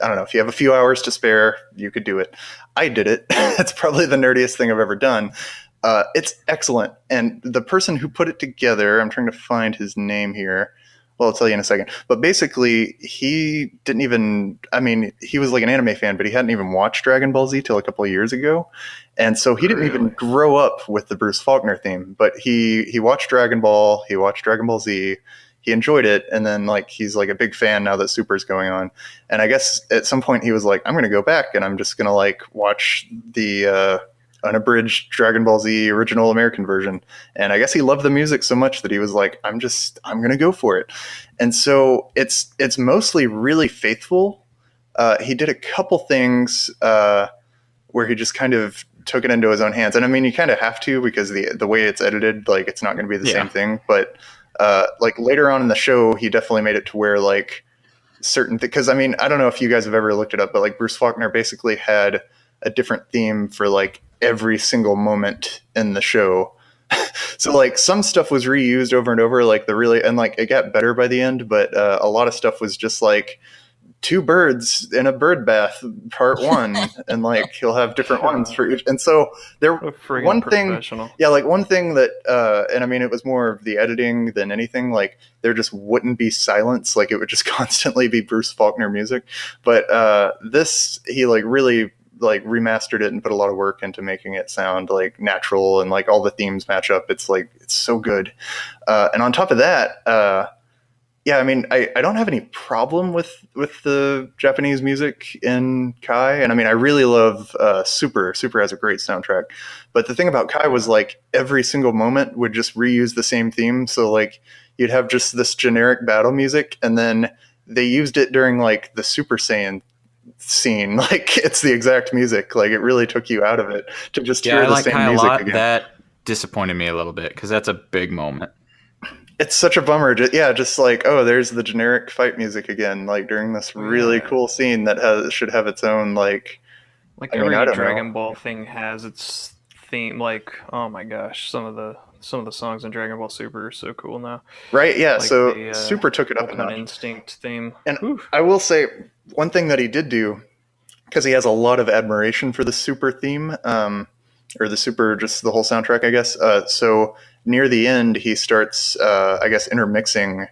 I don't know, if you have a few hours to spare, you could do it. I did it. It's probably the nerdiest thing I've ever done. It's excellent. And the person who put it together, I'm trying to find his name here. Well, I'll tell you in a second. But basically, he didn't even, I mean, he was like an anime fan, but he hadn't even watched Dragon Ball Z till a couple of years ago. And so he didn't even grow up with the Bruce Faulkner theme. But he watched Dragon Ball, he watched Dragon Ball Z, he enjoyed it. And then like he's like a big fan now that Super's going on. And I guess at some point he was like, I'm going to go back and I'm just going to like watch the unabridged Dragon Ball Z original American version. And I guess he loved the music so much that he was like, I'm going to go for it. And so it's mostly really faithful. He did a couple things where he just kind of took it into his own hands. And I mean, you kind of have to, because the way it's edited, like it's not going to be the same thing. But like later on in the show, he definitely made it to where like certain because I mean, I don't know if you guys have ever looked it up, but like Bruce Faulkner basically had a different theme for like every single moment in the show. So like some stuff was reused over and over, like and like it got better by the end, but a lot of stuff was just like two birds in a bird bath part 1 and like he'll have different ones for each. And so there one thing that and I mean it was more of the editing than anything, like there just wouldn't be silence, like it would just constantly be Bruce Faulkner music. But this he like really like remastered it and put a lot of work into making it sound like natural and like all the themes match up. It's like, it's so good. And on top of that, I mean, I don't have any problem with the Japanese music in Kai. And I mean, I really love Super. Super has a great soundtrack. But the thing about Kai was like every single moment would just reuse the same theme. So like you'd have just this generic battle music, and then they used it during like the Super Saiyan scene, like it's the exact music, like it really took you out of it to just hear the same music again. That disappointed me a little bit because that's a big moment. It's such a bummer. Just like, oh, there's the generic fight music again, like during this really cool scene that should have its own like every Dragon Ball thing has its theme. Like, oh my gosh, some of the songs in Dragon Ball Super are so cool now. Right? Yeah. Like so Super took it up a notch. Instinct theme. And I will say one thing that he did do, because he has a lot of admiration for the Super theme, or the Super, just the whole soundtrack, I guess. So near the end, he starts, I guess, intermixing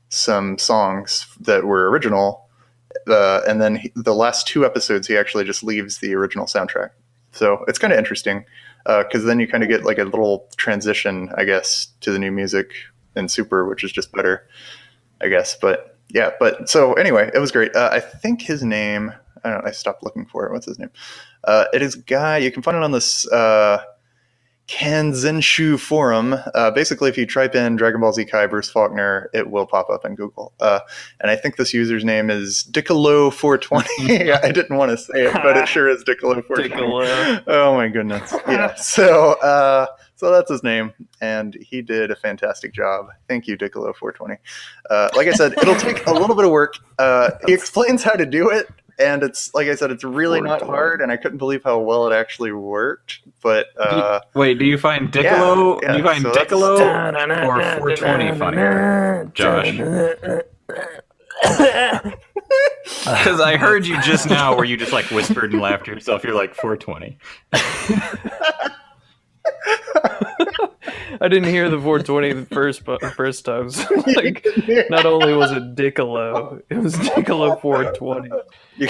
some songs that were original, and then the last 2 episodes, he actually just leaves the original soundtrack. So it's kind of interesting, because then you kind of get like a little transition, I guess, to the new music in Super, which is just better, I guess. But yeah, so anyway, it was great. I think his name, I stopped looking for it. What's his name? It is Guy. You can find it on this Kanzenshu forum. Basically, if you type in Dragon Ball Z Kai Bruce Faulkner, it will pop up in Google. And I think this user's name is Diccolo420. I didn't want to say it, but it sure is Diccolo420. Diccolo. Oh my goodness. Yeah. So that's his name, and he did a fantastic job. Thank you, Diccolo420. Like I said, it'll take a little bit of work. He explains how to do it, and it's, like I said, it's really not hard, and I couldn't believe how well it actually worked. But wait, do you find Diccolo? Do you find Diccolo or 420 funnier, Josh? Because I heard you just now, where you just like whispered and laughed to yourself. You're like 420. I didn't hear the 420 the first time. So, like, not only was it Diccolo, it was Diccolo 420. You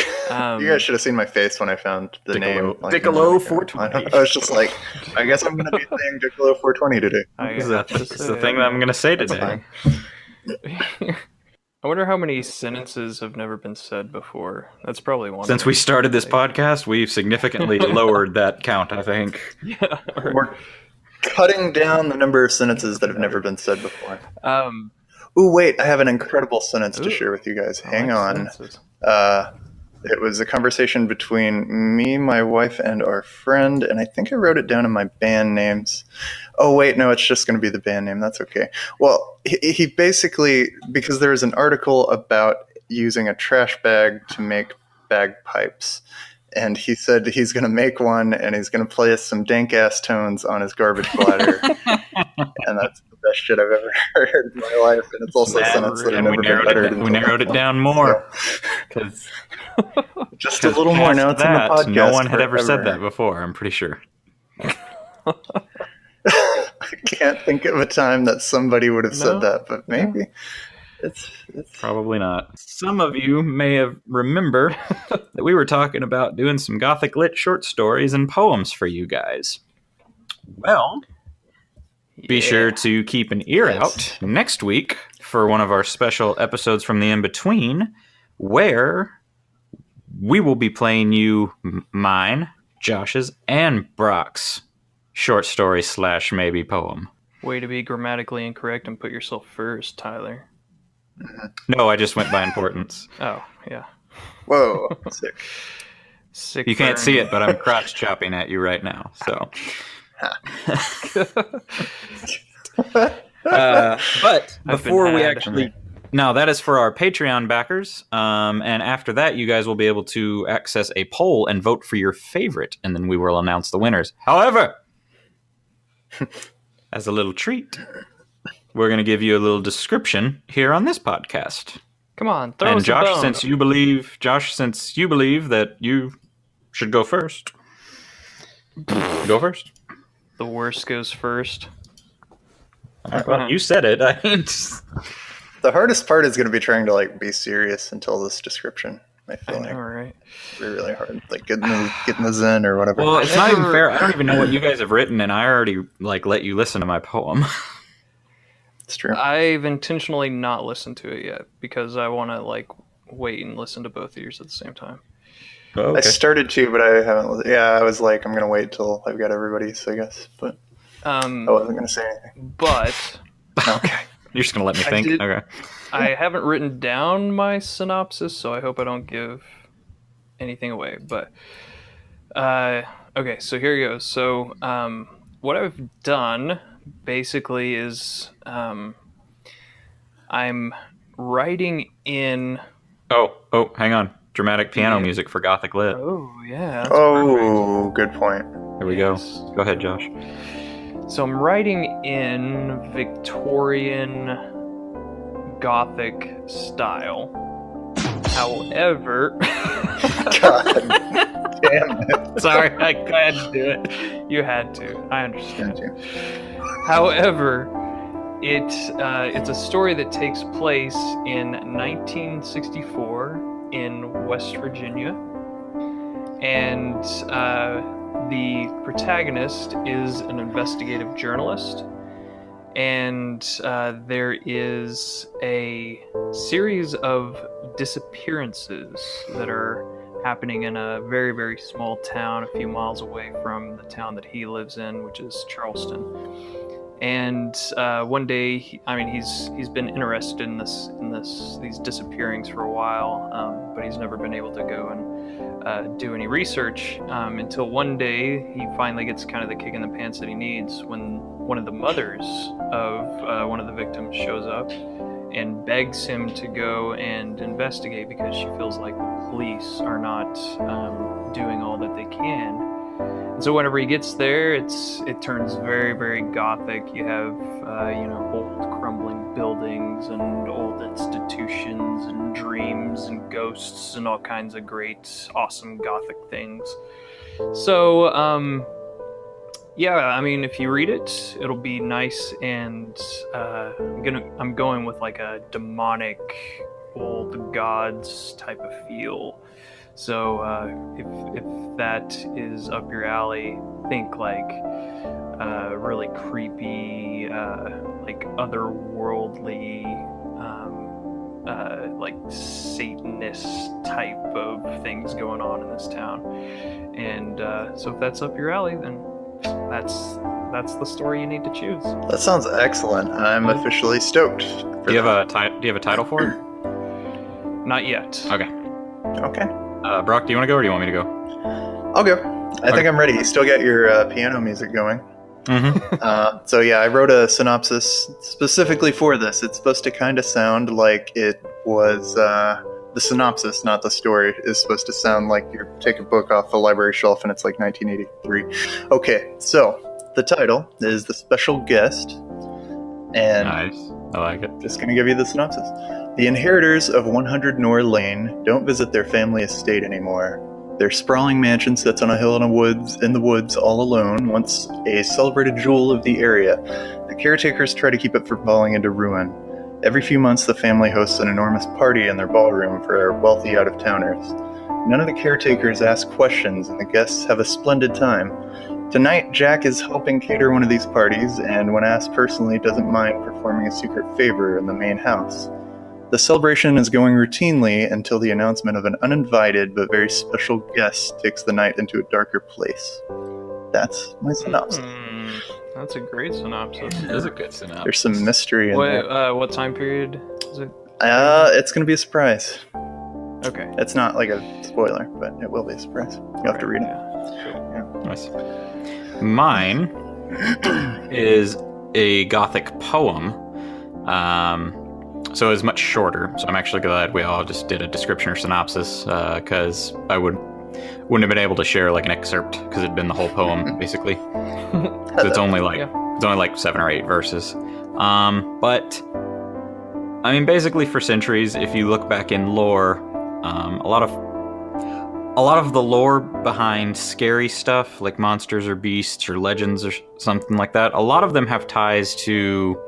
guys should have seen my face when I found the name. Like, Diccolo 420. I was just like, I guess I'm going to be saying Diccolo 420 today. It's the thing that I'm going to say today. I wonder how many sentences have never been said before. That's probably one. Since we started this podcast, we've significantly lowered that count, I think. Yeah. cutting down the number of sentences that have never been said before. Ooh, wait, I have an incredible sentence to share with you guys. Hang on. It was a conversation between me, my wife, and our friend, and I think I wrote it down in my band names. Oh, wait, no, it's just going to be the band name. That's okay. Well, he basically, because there was an article about using a trash bag to make bagpipes, and he said he's going to make one, and he's going to play us some dank-ass tones on his garbage bladder. And that's the best shit I've ever heard in my life, and it's also a sentence that I've never been uttered. We narrowed it down more. Because just a little more. Now it's in the podcast. No one had ever said that before, I'm pretty sure. I can't think of a time that somebody would have said that, but maybe. It's probably not. Some of you may have remember that we were talking about doing some Gothic lit short stories and poems for you guys. Well, be sure to keep an ear out next week for one of our special episodes from the In-Between, where we will be playing you mine, Josh's, and Brock's short story / maybe poem. Way to be grammatically incorrect and put yourself first, Tyler. No, I just went by importance. Oh, yeah. Whoa, sick. You can't see it, but I'm crotch chopping at you right now, so... but before we actually... No, that is for our Patreon backers. And after that, you guys will be able to access a poll and vote for your favorite, and then we will announce the winners. However, as a little treat, we're going to give you a little description here on this podcast. Come on, throw and us Josh, a bone. since you believe that you should go first, go first. The worst goes first. Well, you said it. The hardest part is going to be trying to be serious until this description. I feel like right? It'll be really hard, getting the zen or whatever. Well, it's not even fair. I don't even know what you guys have written, and I already let you listen to my poem. It's true. I've intentionally not listened to it yet because I want to wait and listen to both of yours at the same time. Oh, okay. I started to, but I haven't. Yeah, I was I'm going to wait till I've got everybody's, I guess. But I wasn't going to say anything. But okay, you're just going to let me think. Okay. I haven't written down my synopsis, so I hope I don't give anything away. But okay, so here goes. So what I've done basically is I'm writing in. Oh, hang on. Dramatic piano music for Gothic Lit. Oh, yeah. Oh, perfect. Good point. Here we go. Go ahead, Josh. So I'm writing in Victorian Gothic style. However... God damn it. Sorry, I had to do it. You had to. I understand. However, it's a story that takes place in 1964 in West Virginia, and the protagonist is an investigative journalist, and there is a series of disappearances that are happening in a very, very small town a few miles away from the town that he lives in, which is Charleston. And one day, he's been interested in these disappearings for a while, but he's never been able to go and do any research until one day he finally gets kind of the kick in the pants that he needs when one of the mothers of one of the victims shows up and begs him to go and investigate because she feels like the police are not doing all that they can. And so whenever he gets there, it turns very, very gothic. You have old crumbling buildings and old institutions and dreams and ghosts and all kinds of great, awesome gothic things. So if you read it, it'll be nice, and I'm going with a demonic old gods type of feel. So if that is up your alley, think really creepy, otherworldly, Satanist type of things going on in this town. And so if that's up your alley, then that's that's the story you need to choose. That sounds excellent. I'm officially stoked. Do you have a title for it? Not yet. Okay. Okay. Brock, do you want to go or do you want me to go? I'll go. I think I'm ready. You still got your piano music going. Mm-hmm. So yeah, I wrote a synopsis specifically for this. It's supposed to kind of sound like it was the synopsis, not the story, is supposed to sound like you take a book off the library shelf and it's like 1983. Okay, so the title is The Special Guest, and Nice. I like it. just going to give you the synopsis. The inheritors of 100 Nor Lane don't visit their family estate anymore. Their sprawling mansion sits on a hill in the woods all alone, once a celebrated jewel of the area. The caretakers try to keep it from falling into ruin. Every few months, the family hosts an enormous party in their ballroom for wealthy out-of-towners. None of the caretakers ask questions, and the guests have a splendid time. Tonight, Jack is helping cater one of these parties, and when asked personally, doesn't mind performing a secret favor in the main house. The celebration is going routinely until the announcement of an uninvited but very special guest takes the night into a darker place. That's my synopsis. That's a great synopsis. It is a good synopsis. There's some mystery in there. What time period is it? It's going to be a surprise. Okay. It's not like a spoiler, but it will be a surprise. You'll have to read it. Cool. Nice. Mine is a gothic poem. So it's much shorter. So I'm actually glad we all just did a description or synopsis, because I wouldn't have been able to share like an excerpt because it'd been the whole poem basically. So it's only like 7 or 8 verses. But I mean, basically for centuries, if you look back in lore, a lot of the lore behind scary stuff like monsters or beasts or legends or something like that, a lot of them have ties to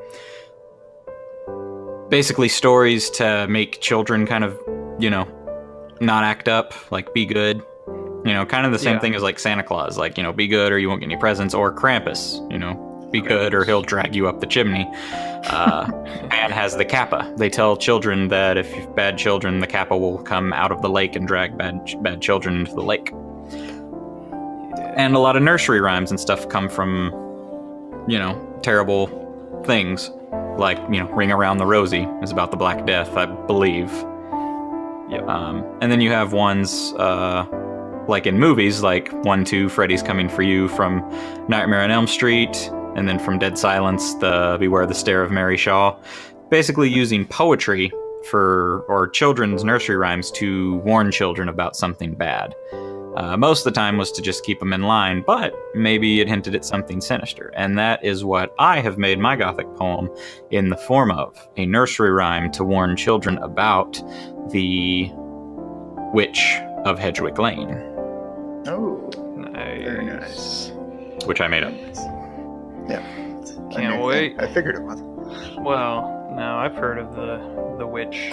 basically stories to make children kind of, not act up, like be good. Kind of the same thing as like Santa Claus, like, be good or you won't get any presents, or Krampus, be good or he'll drag you up the chimney. And has the kappa. They tell children that if you're bad children, the kappa will come out of the lake and drag bad children into the lake. And a lot of nursery rhymes and stuff come from, terrible things. Like, Ring Around the Rosie is about the Black Death, I believe. Yep. And then you have ones, like in movies, like 1, 2, Freddy's Coming for You from Nightmare on Elm Street, and then from Dead Silence, the Beware the Stare of Mary Shaw. Basically using poetry or children's nursery rhymes to warn children about something bad. Most of the time was to just keep them in line, but maybe it hinted at something sinister. And that is what I have made my gothic poem in the form of, a nursery rhyme to warn children about the Witch of Hedgewick Lane. Oh, Nice. very nice. Which I made up. Yeah. Can't wait. I figured it was. Well, no, I've heard of the witch.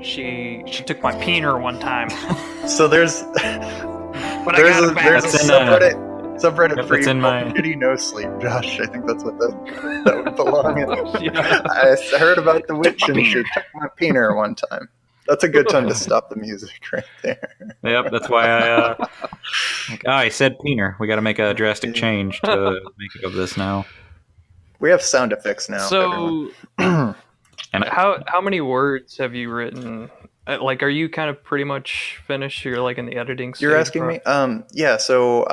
She took my peener one time. So there's But I got it back. there's a That's in, subreddit yep, for it's in my- Pity No Sleep, Josh. I think that's what that would belong in. Yeah. I heard about the witch and she took my peener one time. That's a good time to stop the music right there. Yep, that's why I said peener. We got to make a drastic change to make it of this now. We have sound effects now. So, everyone. And how many words have you written? Like, are you kind of pretty much finished? You're like in the editing stage? You're asking me? Yeah, so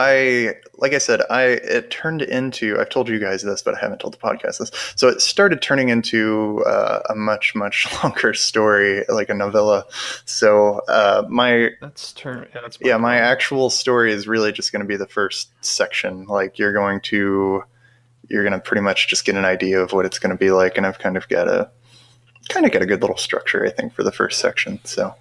like I said, it turned into, I've told you guys this, but I haven't told the podcast this. So it started turning into a much, much longer story, like a novella. So my actual story is really just going to be the first section. Like you're going to pretty much just get an idea of what it's going to be like. And I've kind of got a good little structure, I think, for the first section. So,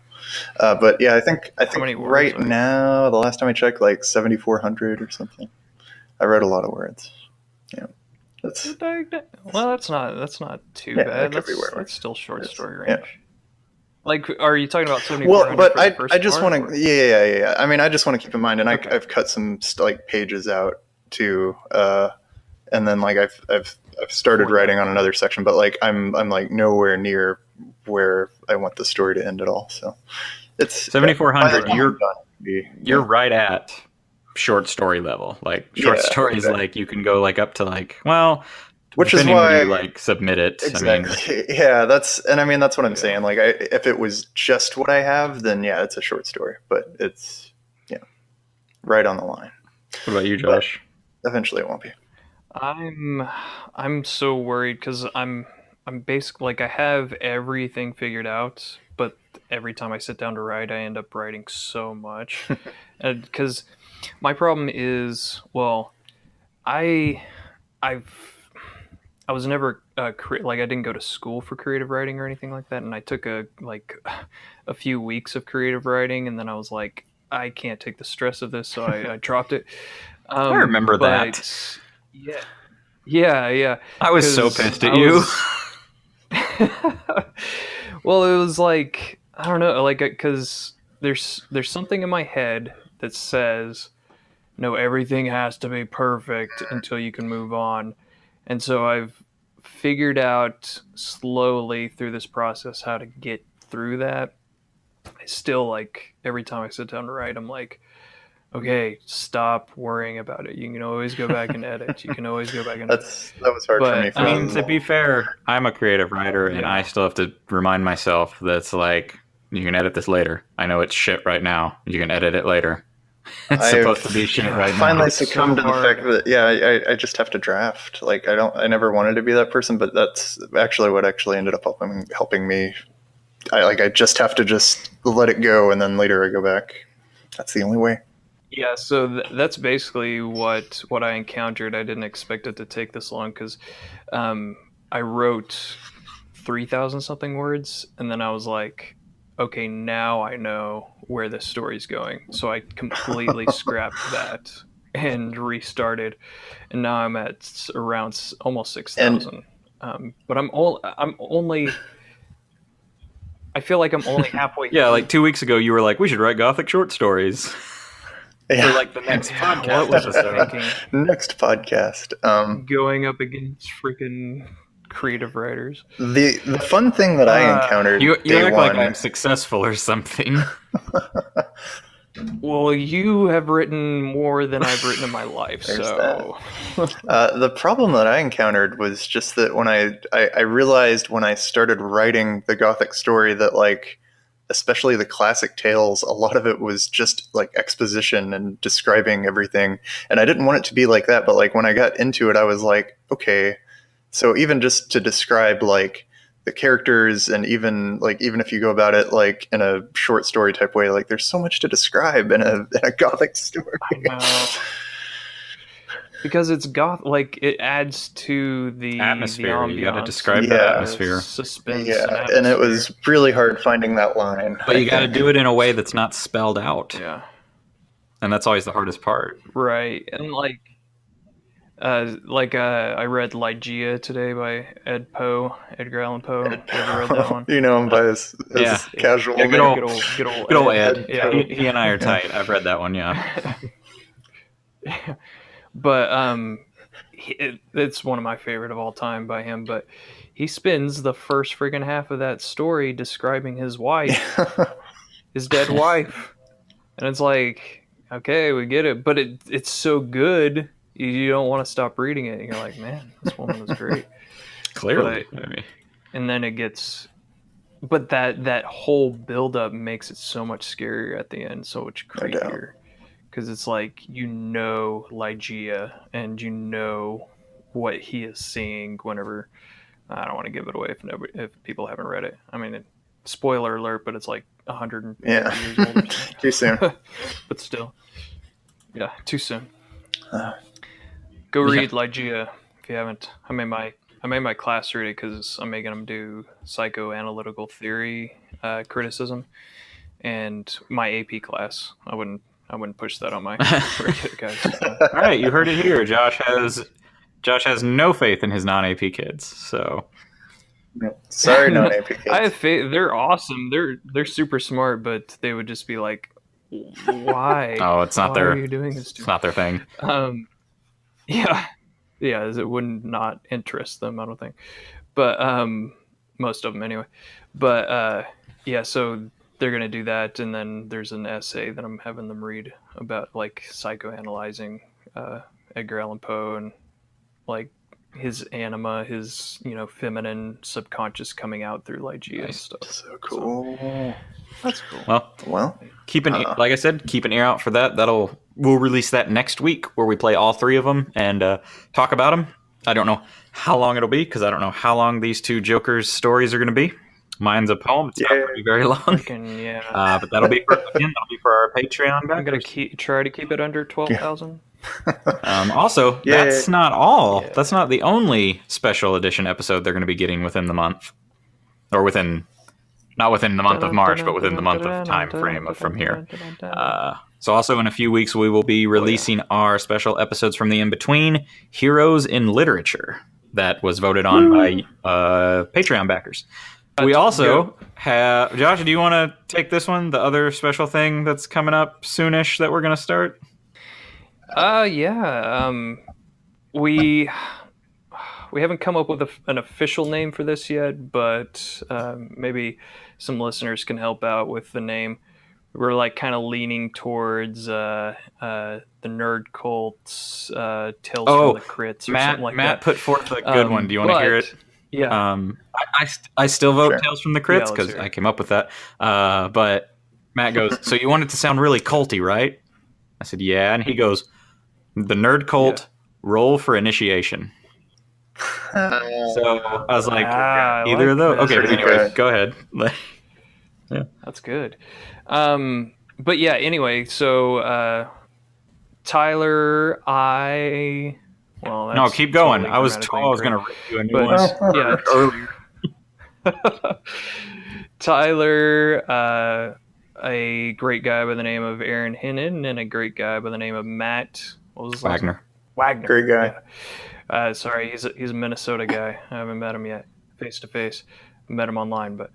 but yeah, I think right now, the last time I checked, like 7,400 or something. I wrote a lot of words. Yeah, that's not too bad. That's still short story range. Yeah. Like, are you talking about 7,400? Well, but I just want to, yeah. I mean, I just want to keep in mind, and Okay. I've cut some like pages out too, and then like I've started writing on another section, but like I'm like nowhere near where I want the story to end at all. So it's 7,400. You're Yeah. right at short story level. Like short stories, exactly. like you can go like up to like, well, which is depending why when you like submit it. exactly. That's what I'm saying. Like, if it was just what I have, then yeah, it's a short story. But it's right on the line. What about you, Josh? But eventually, it won't be. I'm so worried because I'm basically like I have everything figured out, but every time I sit down to write, I end up writing so much, because my problem is, well, I I've I was never like I didn't go to school for creative writing or anything like that, and I took a few weeks of creative writing, and then I was like, I can't take the stress of this, so I dropped it. I remember that. Yeah. I was so pissed at you. Well, it was like, I don't know, like, because there's something in my head that says, no, everything has to be perfect until you can move on. And so I've figured out slowly through this process how to get through that. I still, like, every time I sit down to write, I'm like, okay, stop worrying about it. You can always go back and edit. You can always go back and edit. That was hard for me. I mean, to be fair, I'm a creative writer, and I still have to remind myself that's like, you can edit this later. I know it's shit right now. You can edit it later. It's supposed to be shit right now. Finally succumbed to the fact that I just have to draft. Like, I never wanted to be that person, but that's actually what ended up helping me. I just have to just let it go, and then later I go back. That's the only way. Yeah, so that's basically what I encountered. I didn't expect it to take this long because I wrote 3,000 something words, and then I was like, okay, now I know where this story's going. So I completely scrapped that and restarted, and now I'm at around almost 6,000. But I'm only. I feel like I'm only halfway. Yeah, like 2 weeks ago, you were like, we should write Gothic short stories. Yeah. For like the next podcast. What was I thinking? Next podcast. Going up against freaking creative writers. The fun thing that I encountered. You act like I'm successful or something. Well, you have written more than I've written in my life, so. The problem that I encountered was just that when I realized when I started writing the Gothic story that, like, especially the classic tales, a lot of it was just like exposition and describing everything. And I didn't want it to be like that, but like when I got into it, I was like, okay, so even just to describe like the characters, and even if you go about it like in a short story type way, like there's so much to describe in a Gothic story. I know. Because it's goth, like it adds to the atmosphere. The you got to describe the atmosphere, suspense. Yeah, and it was really hard finding that line. But you got to do it in a way that's not spelled out. Yeah, and that's always the hardest part. Right, and I read Ligeia today by Edgar Allan Poe. Have you ever read that one? You know him by his casual name. Good old Ed. Yeah. He and I are tight. I've read that one. Yeah. But it's one of my favorite of all time by him. But he spends the first friggin' half of that story describing his wife, his dead wife, and it's like, okay, we get it, but it's so good you don't want to stop reading it. You're like, man, this woman was great. Clearly, and then it gets, but that whole build-up makes it so much scarier at the end, so much creepier. Because it's like, Ligeia, and what he is seeing whenever. I don't want to give it away if people haven't read it. I mean, spoiler alert, but it's like 100 years old. Too soon. But still, yeah, too soon. Go read Ligeia if you haven't. I made my class read it because I'm making them do psychoanalytical theory criticism, and my AP class. I wouldn't push that on my regular guys. So. All right, you heard it here. Josh has no faith in his non-AP kids. So sorry, non-AP kids. I have faith. They're awesome. They're super smart, but they would just be like, "Why? Oh, it's not Why are you doing this? It's not their thing." Yeah, it would not interest them. I don't think, but most of them anyway. But yeah, so they're gonna do that, and then there's an essay that I'm having them read about like psychoanalyzing Edgar Allan Poe and like his anima, his feminine subconscious coming out through Ligeia and stuff. So cool. So, that's cool. Well, like I said, keep an ear out for that. We'll release that next week, where we play all 3 of them and talk about them. I don't know how long it'll be, because I don't know how long these 2 Jokers stories are going to be. Mine's a poem. It's not going to be very long. But that'll be for our Patreon backers. I'm going to try to keep it under 12,000. Also, that's not all. Yeah. That's not the only special edition episode they're going to be getting within the month. Or not within the month of March, but within the month of time frame from here. So also in a few weeks, we will be releasing our special episodes from the in-between, Heroes in Literature, that was voted on by Patreon backers. We also have... Josh, do you want to take this one? The other special thing that's coming up soonish that we're going to start? Yeah. We haven't come up with an official name for this yet, but maybe some listeners can help out with the name. We're like kind of leaning towards the Nerd Cult's Tales from the Crits or something like that. Matt put forth a good one. Do you want to hear it? Yeah. I still vote Tales from the Crits because I came up with that. But Matt goes, so you want it to sound really culty, right? I said, yeah. And he goes, the Nerd Cult, roll for initiation. So I was like, either of those. Okay, but anyway, go ahead. Yeah, that's good. But yeah, anyway, so Tyler, no, keep going. I was told I was going to rip you a new one earlier. Tyler, a great guy by the name of Aaron Hinnon, and a great guy by the name of Matt. What was his Wagner. Wagner. Great guy. Yeah. Sorry, he's a Minnesota guy. I haven't met him yet, face to face. Met him online, but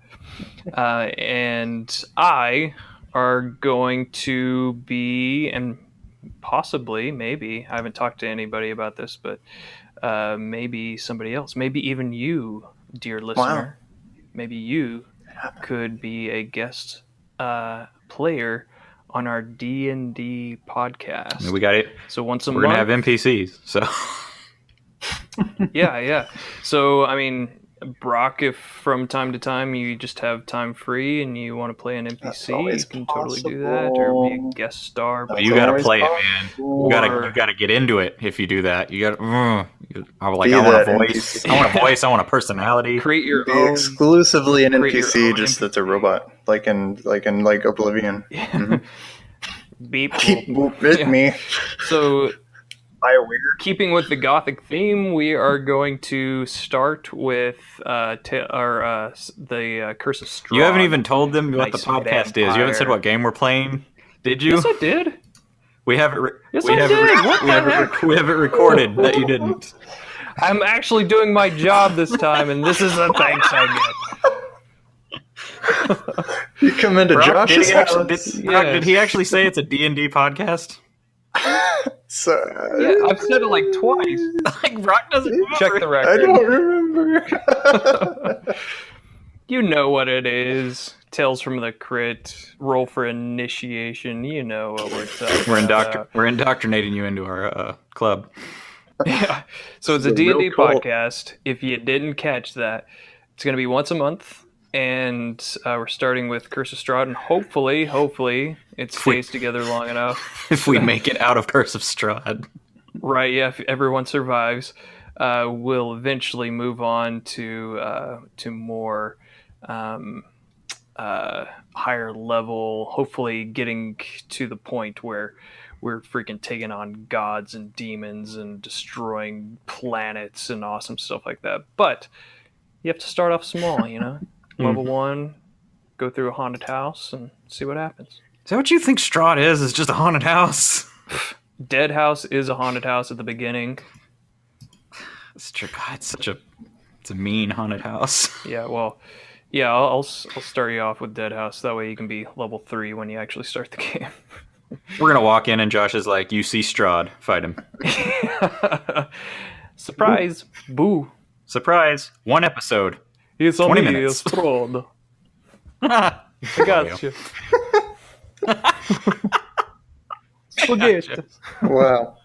and I are going to be, and possibly, maybe, I haven't talked to anybody about this, but maybe somebody else, maybe even you, dear listener, maybe you could be a guest player on our D&D podcast. We got it. So once a month, we're gonna have NPCs. So yeah. So I mean, Brock, if from time to time you just have time free and you want to play an NPC, you can totally do that, or be a guest star. But you got to play it, man. You got to get into it. If you do that, you got. I want a voice. I want a voice. I want a personality. Create your own. Exclusively an NPC, just that's a robot, like in Oblivion. Yeah. Mm-hmm. Beep boop, bit me. So. BioWare. Keeping with the Gothic theme, we are going to start with the Curse of Strahd. You haven't even told them what the podcast is. You haven't said what game we're playing, did you? Yes, I did. We haven't. We haven't recorded that you didn't. I'm actually doing my job this time, and this is the thanks I get. You come into Josh's house. Did he actually say it's a D&D podcast? So, yeah, I've said it like twice. Like Brock doesn't remember. Check the record. I don't remember. You know what it is. Tales from the Crit. Roll for initiation. You know what we're talking about. We're indoctrinating you into our club. Yeah. So it's a D&D podcast. If you didn't catch that, it's going to be once a month. And we're starting with Curse of Strahd, and hopefully it stays together long enough. If we make it out of Curse of Strahd. Right, yeah, if everyone survives, we'll eventually move on to more higher level, hopefully getting to the point where we're freaking taking on gods and demons and destroying planets and awesome stuff like that. But you have to start off small, you know? Level 1, go through a haunted house and see what happens. Is that what you think Strahd is? Is just a haunted house? Dead House is a haunted house at the beginning. It's true. God, it's a mean haunted house. Yeah, well, yeah, I'll start you off with Dead House. That way you can be level 3 when you actually start the game. We're gonna walk in and Josh is like, "You see Strahd, fight him." Surprise! Boo! Surprise! 1 episode. It's 20 only minutes. Strahd. I got you. Spaghetti. Wow.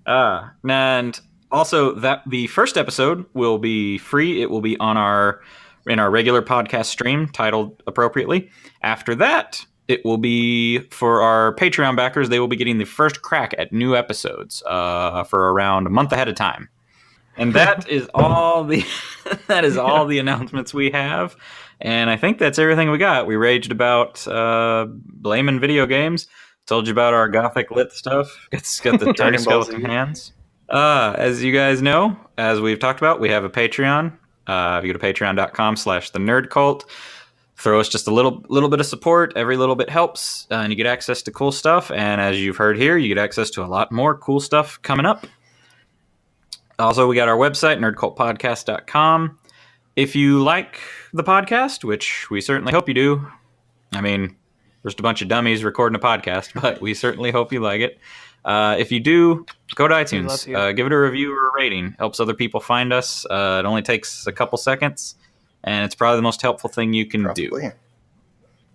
And also that the first episode will be free. It will be on in our regular podcast stream, titled appropriately. After that, it will be for our Patreon backers. They will be getting the first crack at new episodes for around a month ahead of time. And that is all the announcements we have. And I think that's everything we got. We raged about blaming video games. Told you about our gothic lit stuff. It's got the tiny skeleton hands. As you guys know, as we've talked about, we have a Patreon. If you go to patreon.com/thenerdcult, throw us just a little bit of support. Every little bit helps, and you get access to cool stuff. And as you've heard here, you get access to a lot more cool stuff coming up. Also, we got our website, nerdcultpodcast.com. If you like the podcast, which we certainly hope you do, I mean, we're just a bunch of dummies recording a podcast, but we certainly hope you like it. If you do, go to iTunes, give it a review or a rating. Helps other people find us. It only takes a couple seconds, and it's probably the most helpful thing you can do.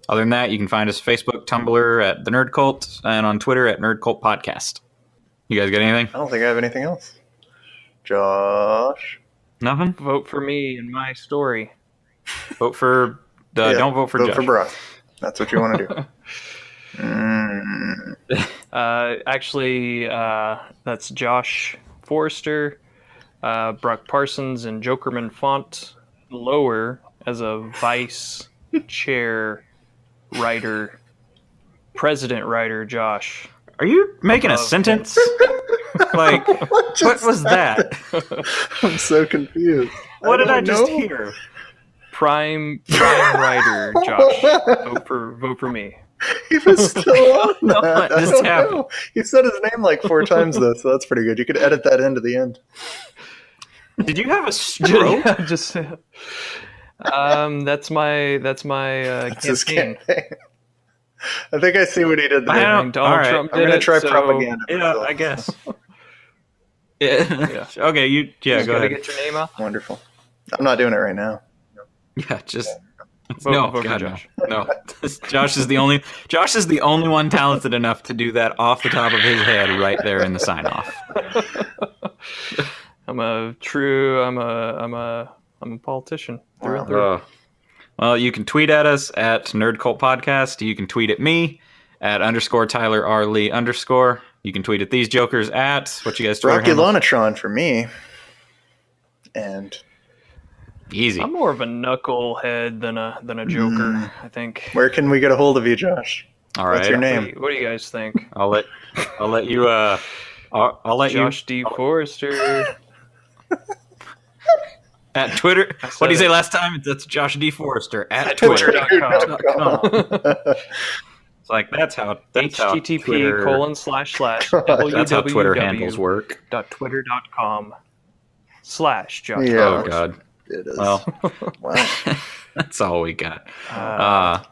Other than that, you can find us Facebook, Tumblr at The Nerd Cult, and on Twitter at Nerd Cult Podcast. You guys got anything? I don't think I have anything else. Josh? Nothing? Vote for me and my story. Vote for... don't vote for Josh. Vote for Brock. That's what you want to do. Actually, that's Josh Forrester, Brock Parsons, and Jokerman Font lower as a vice chair writer, president writer, Josh. Are you making a sentence? Like, what was that? I'm so confused. What did I just hear? Prime writer, Josh. Vote for me. He was still on that. What just happened? He said his name like 4 times though, so that's pretty good. You could edit that into the end. Did you have a stroke? Just that's my His campaign. I think I see what he did there. Donald Trump did I'm going to it, try so- propaganda. Yeah, I guess. Yeah. Okay, go ahead. Get your name out. Wonderful. I'm not doing it right now. Yeah, just Vote for God, Josh. no. Josh is the only one talented enough to do that off the top of his head right there in the sign off. I'm a politician through and through. Well, you can tweet at us at Nerd Cult Podcast. You can tweet at me at _Tyler R. Lee _. You can tweet at these jokers at what you guys Twitter Rocky handles? Lonatron for me. And Easy. I'm more of a knucklehead than a joker, I think. where can we get a hold of you, Josh? All right. What's your name? What do you guys think? I'll let you I'll let Josh D. Forrester. at Twitter. What did you say last time? That's Josh D. Forrester at Twitter.com. It's like that's how http:// that's how Twitter handles work. .twitter.com/Josh. Yeah. Oh God. It is. Well, Wow. that's all we got. Well,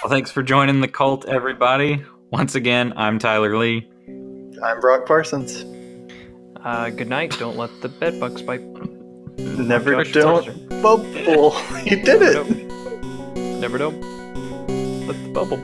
thanks for joining the cult, everybody. Once again, I'm Tyler Lee. I'm Brock Parsons. Good night. Don't let the bedbugs bite. Never Josh don't Forrester. bubble. You did it. Never don't let the bubble.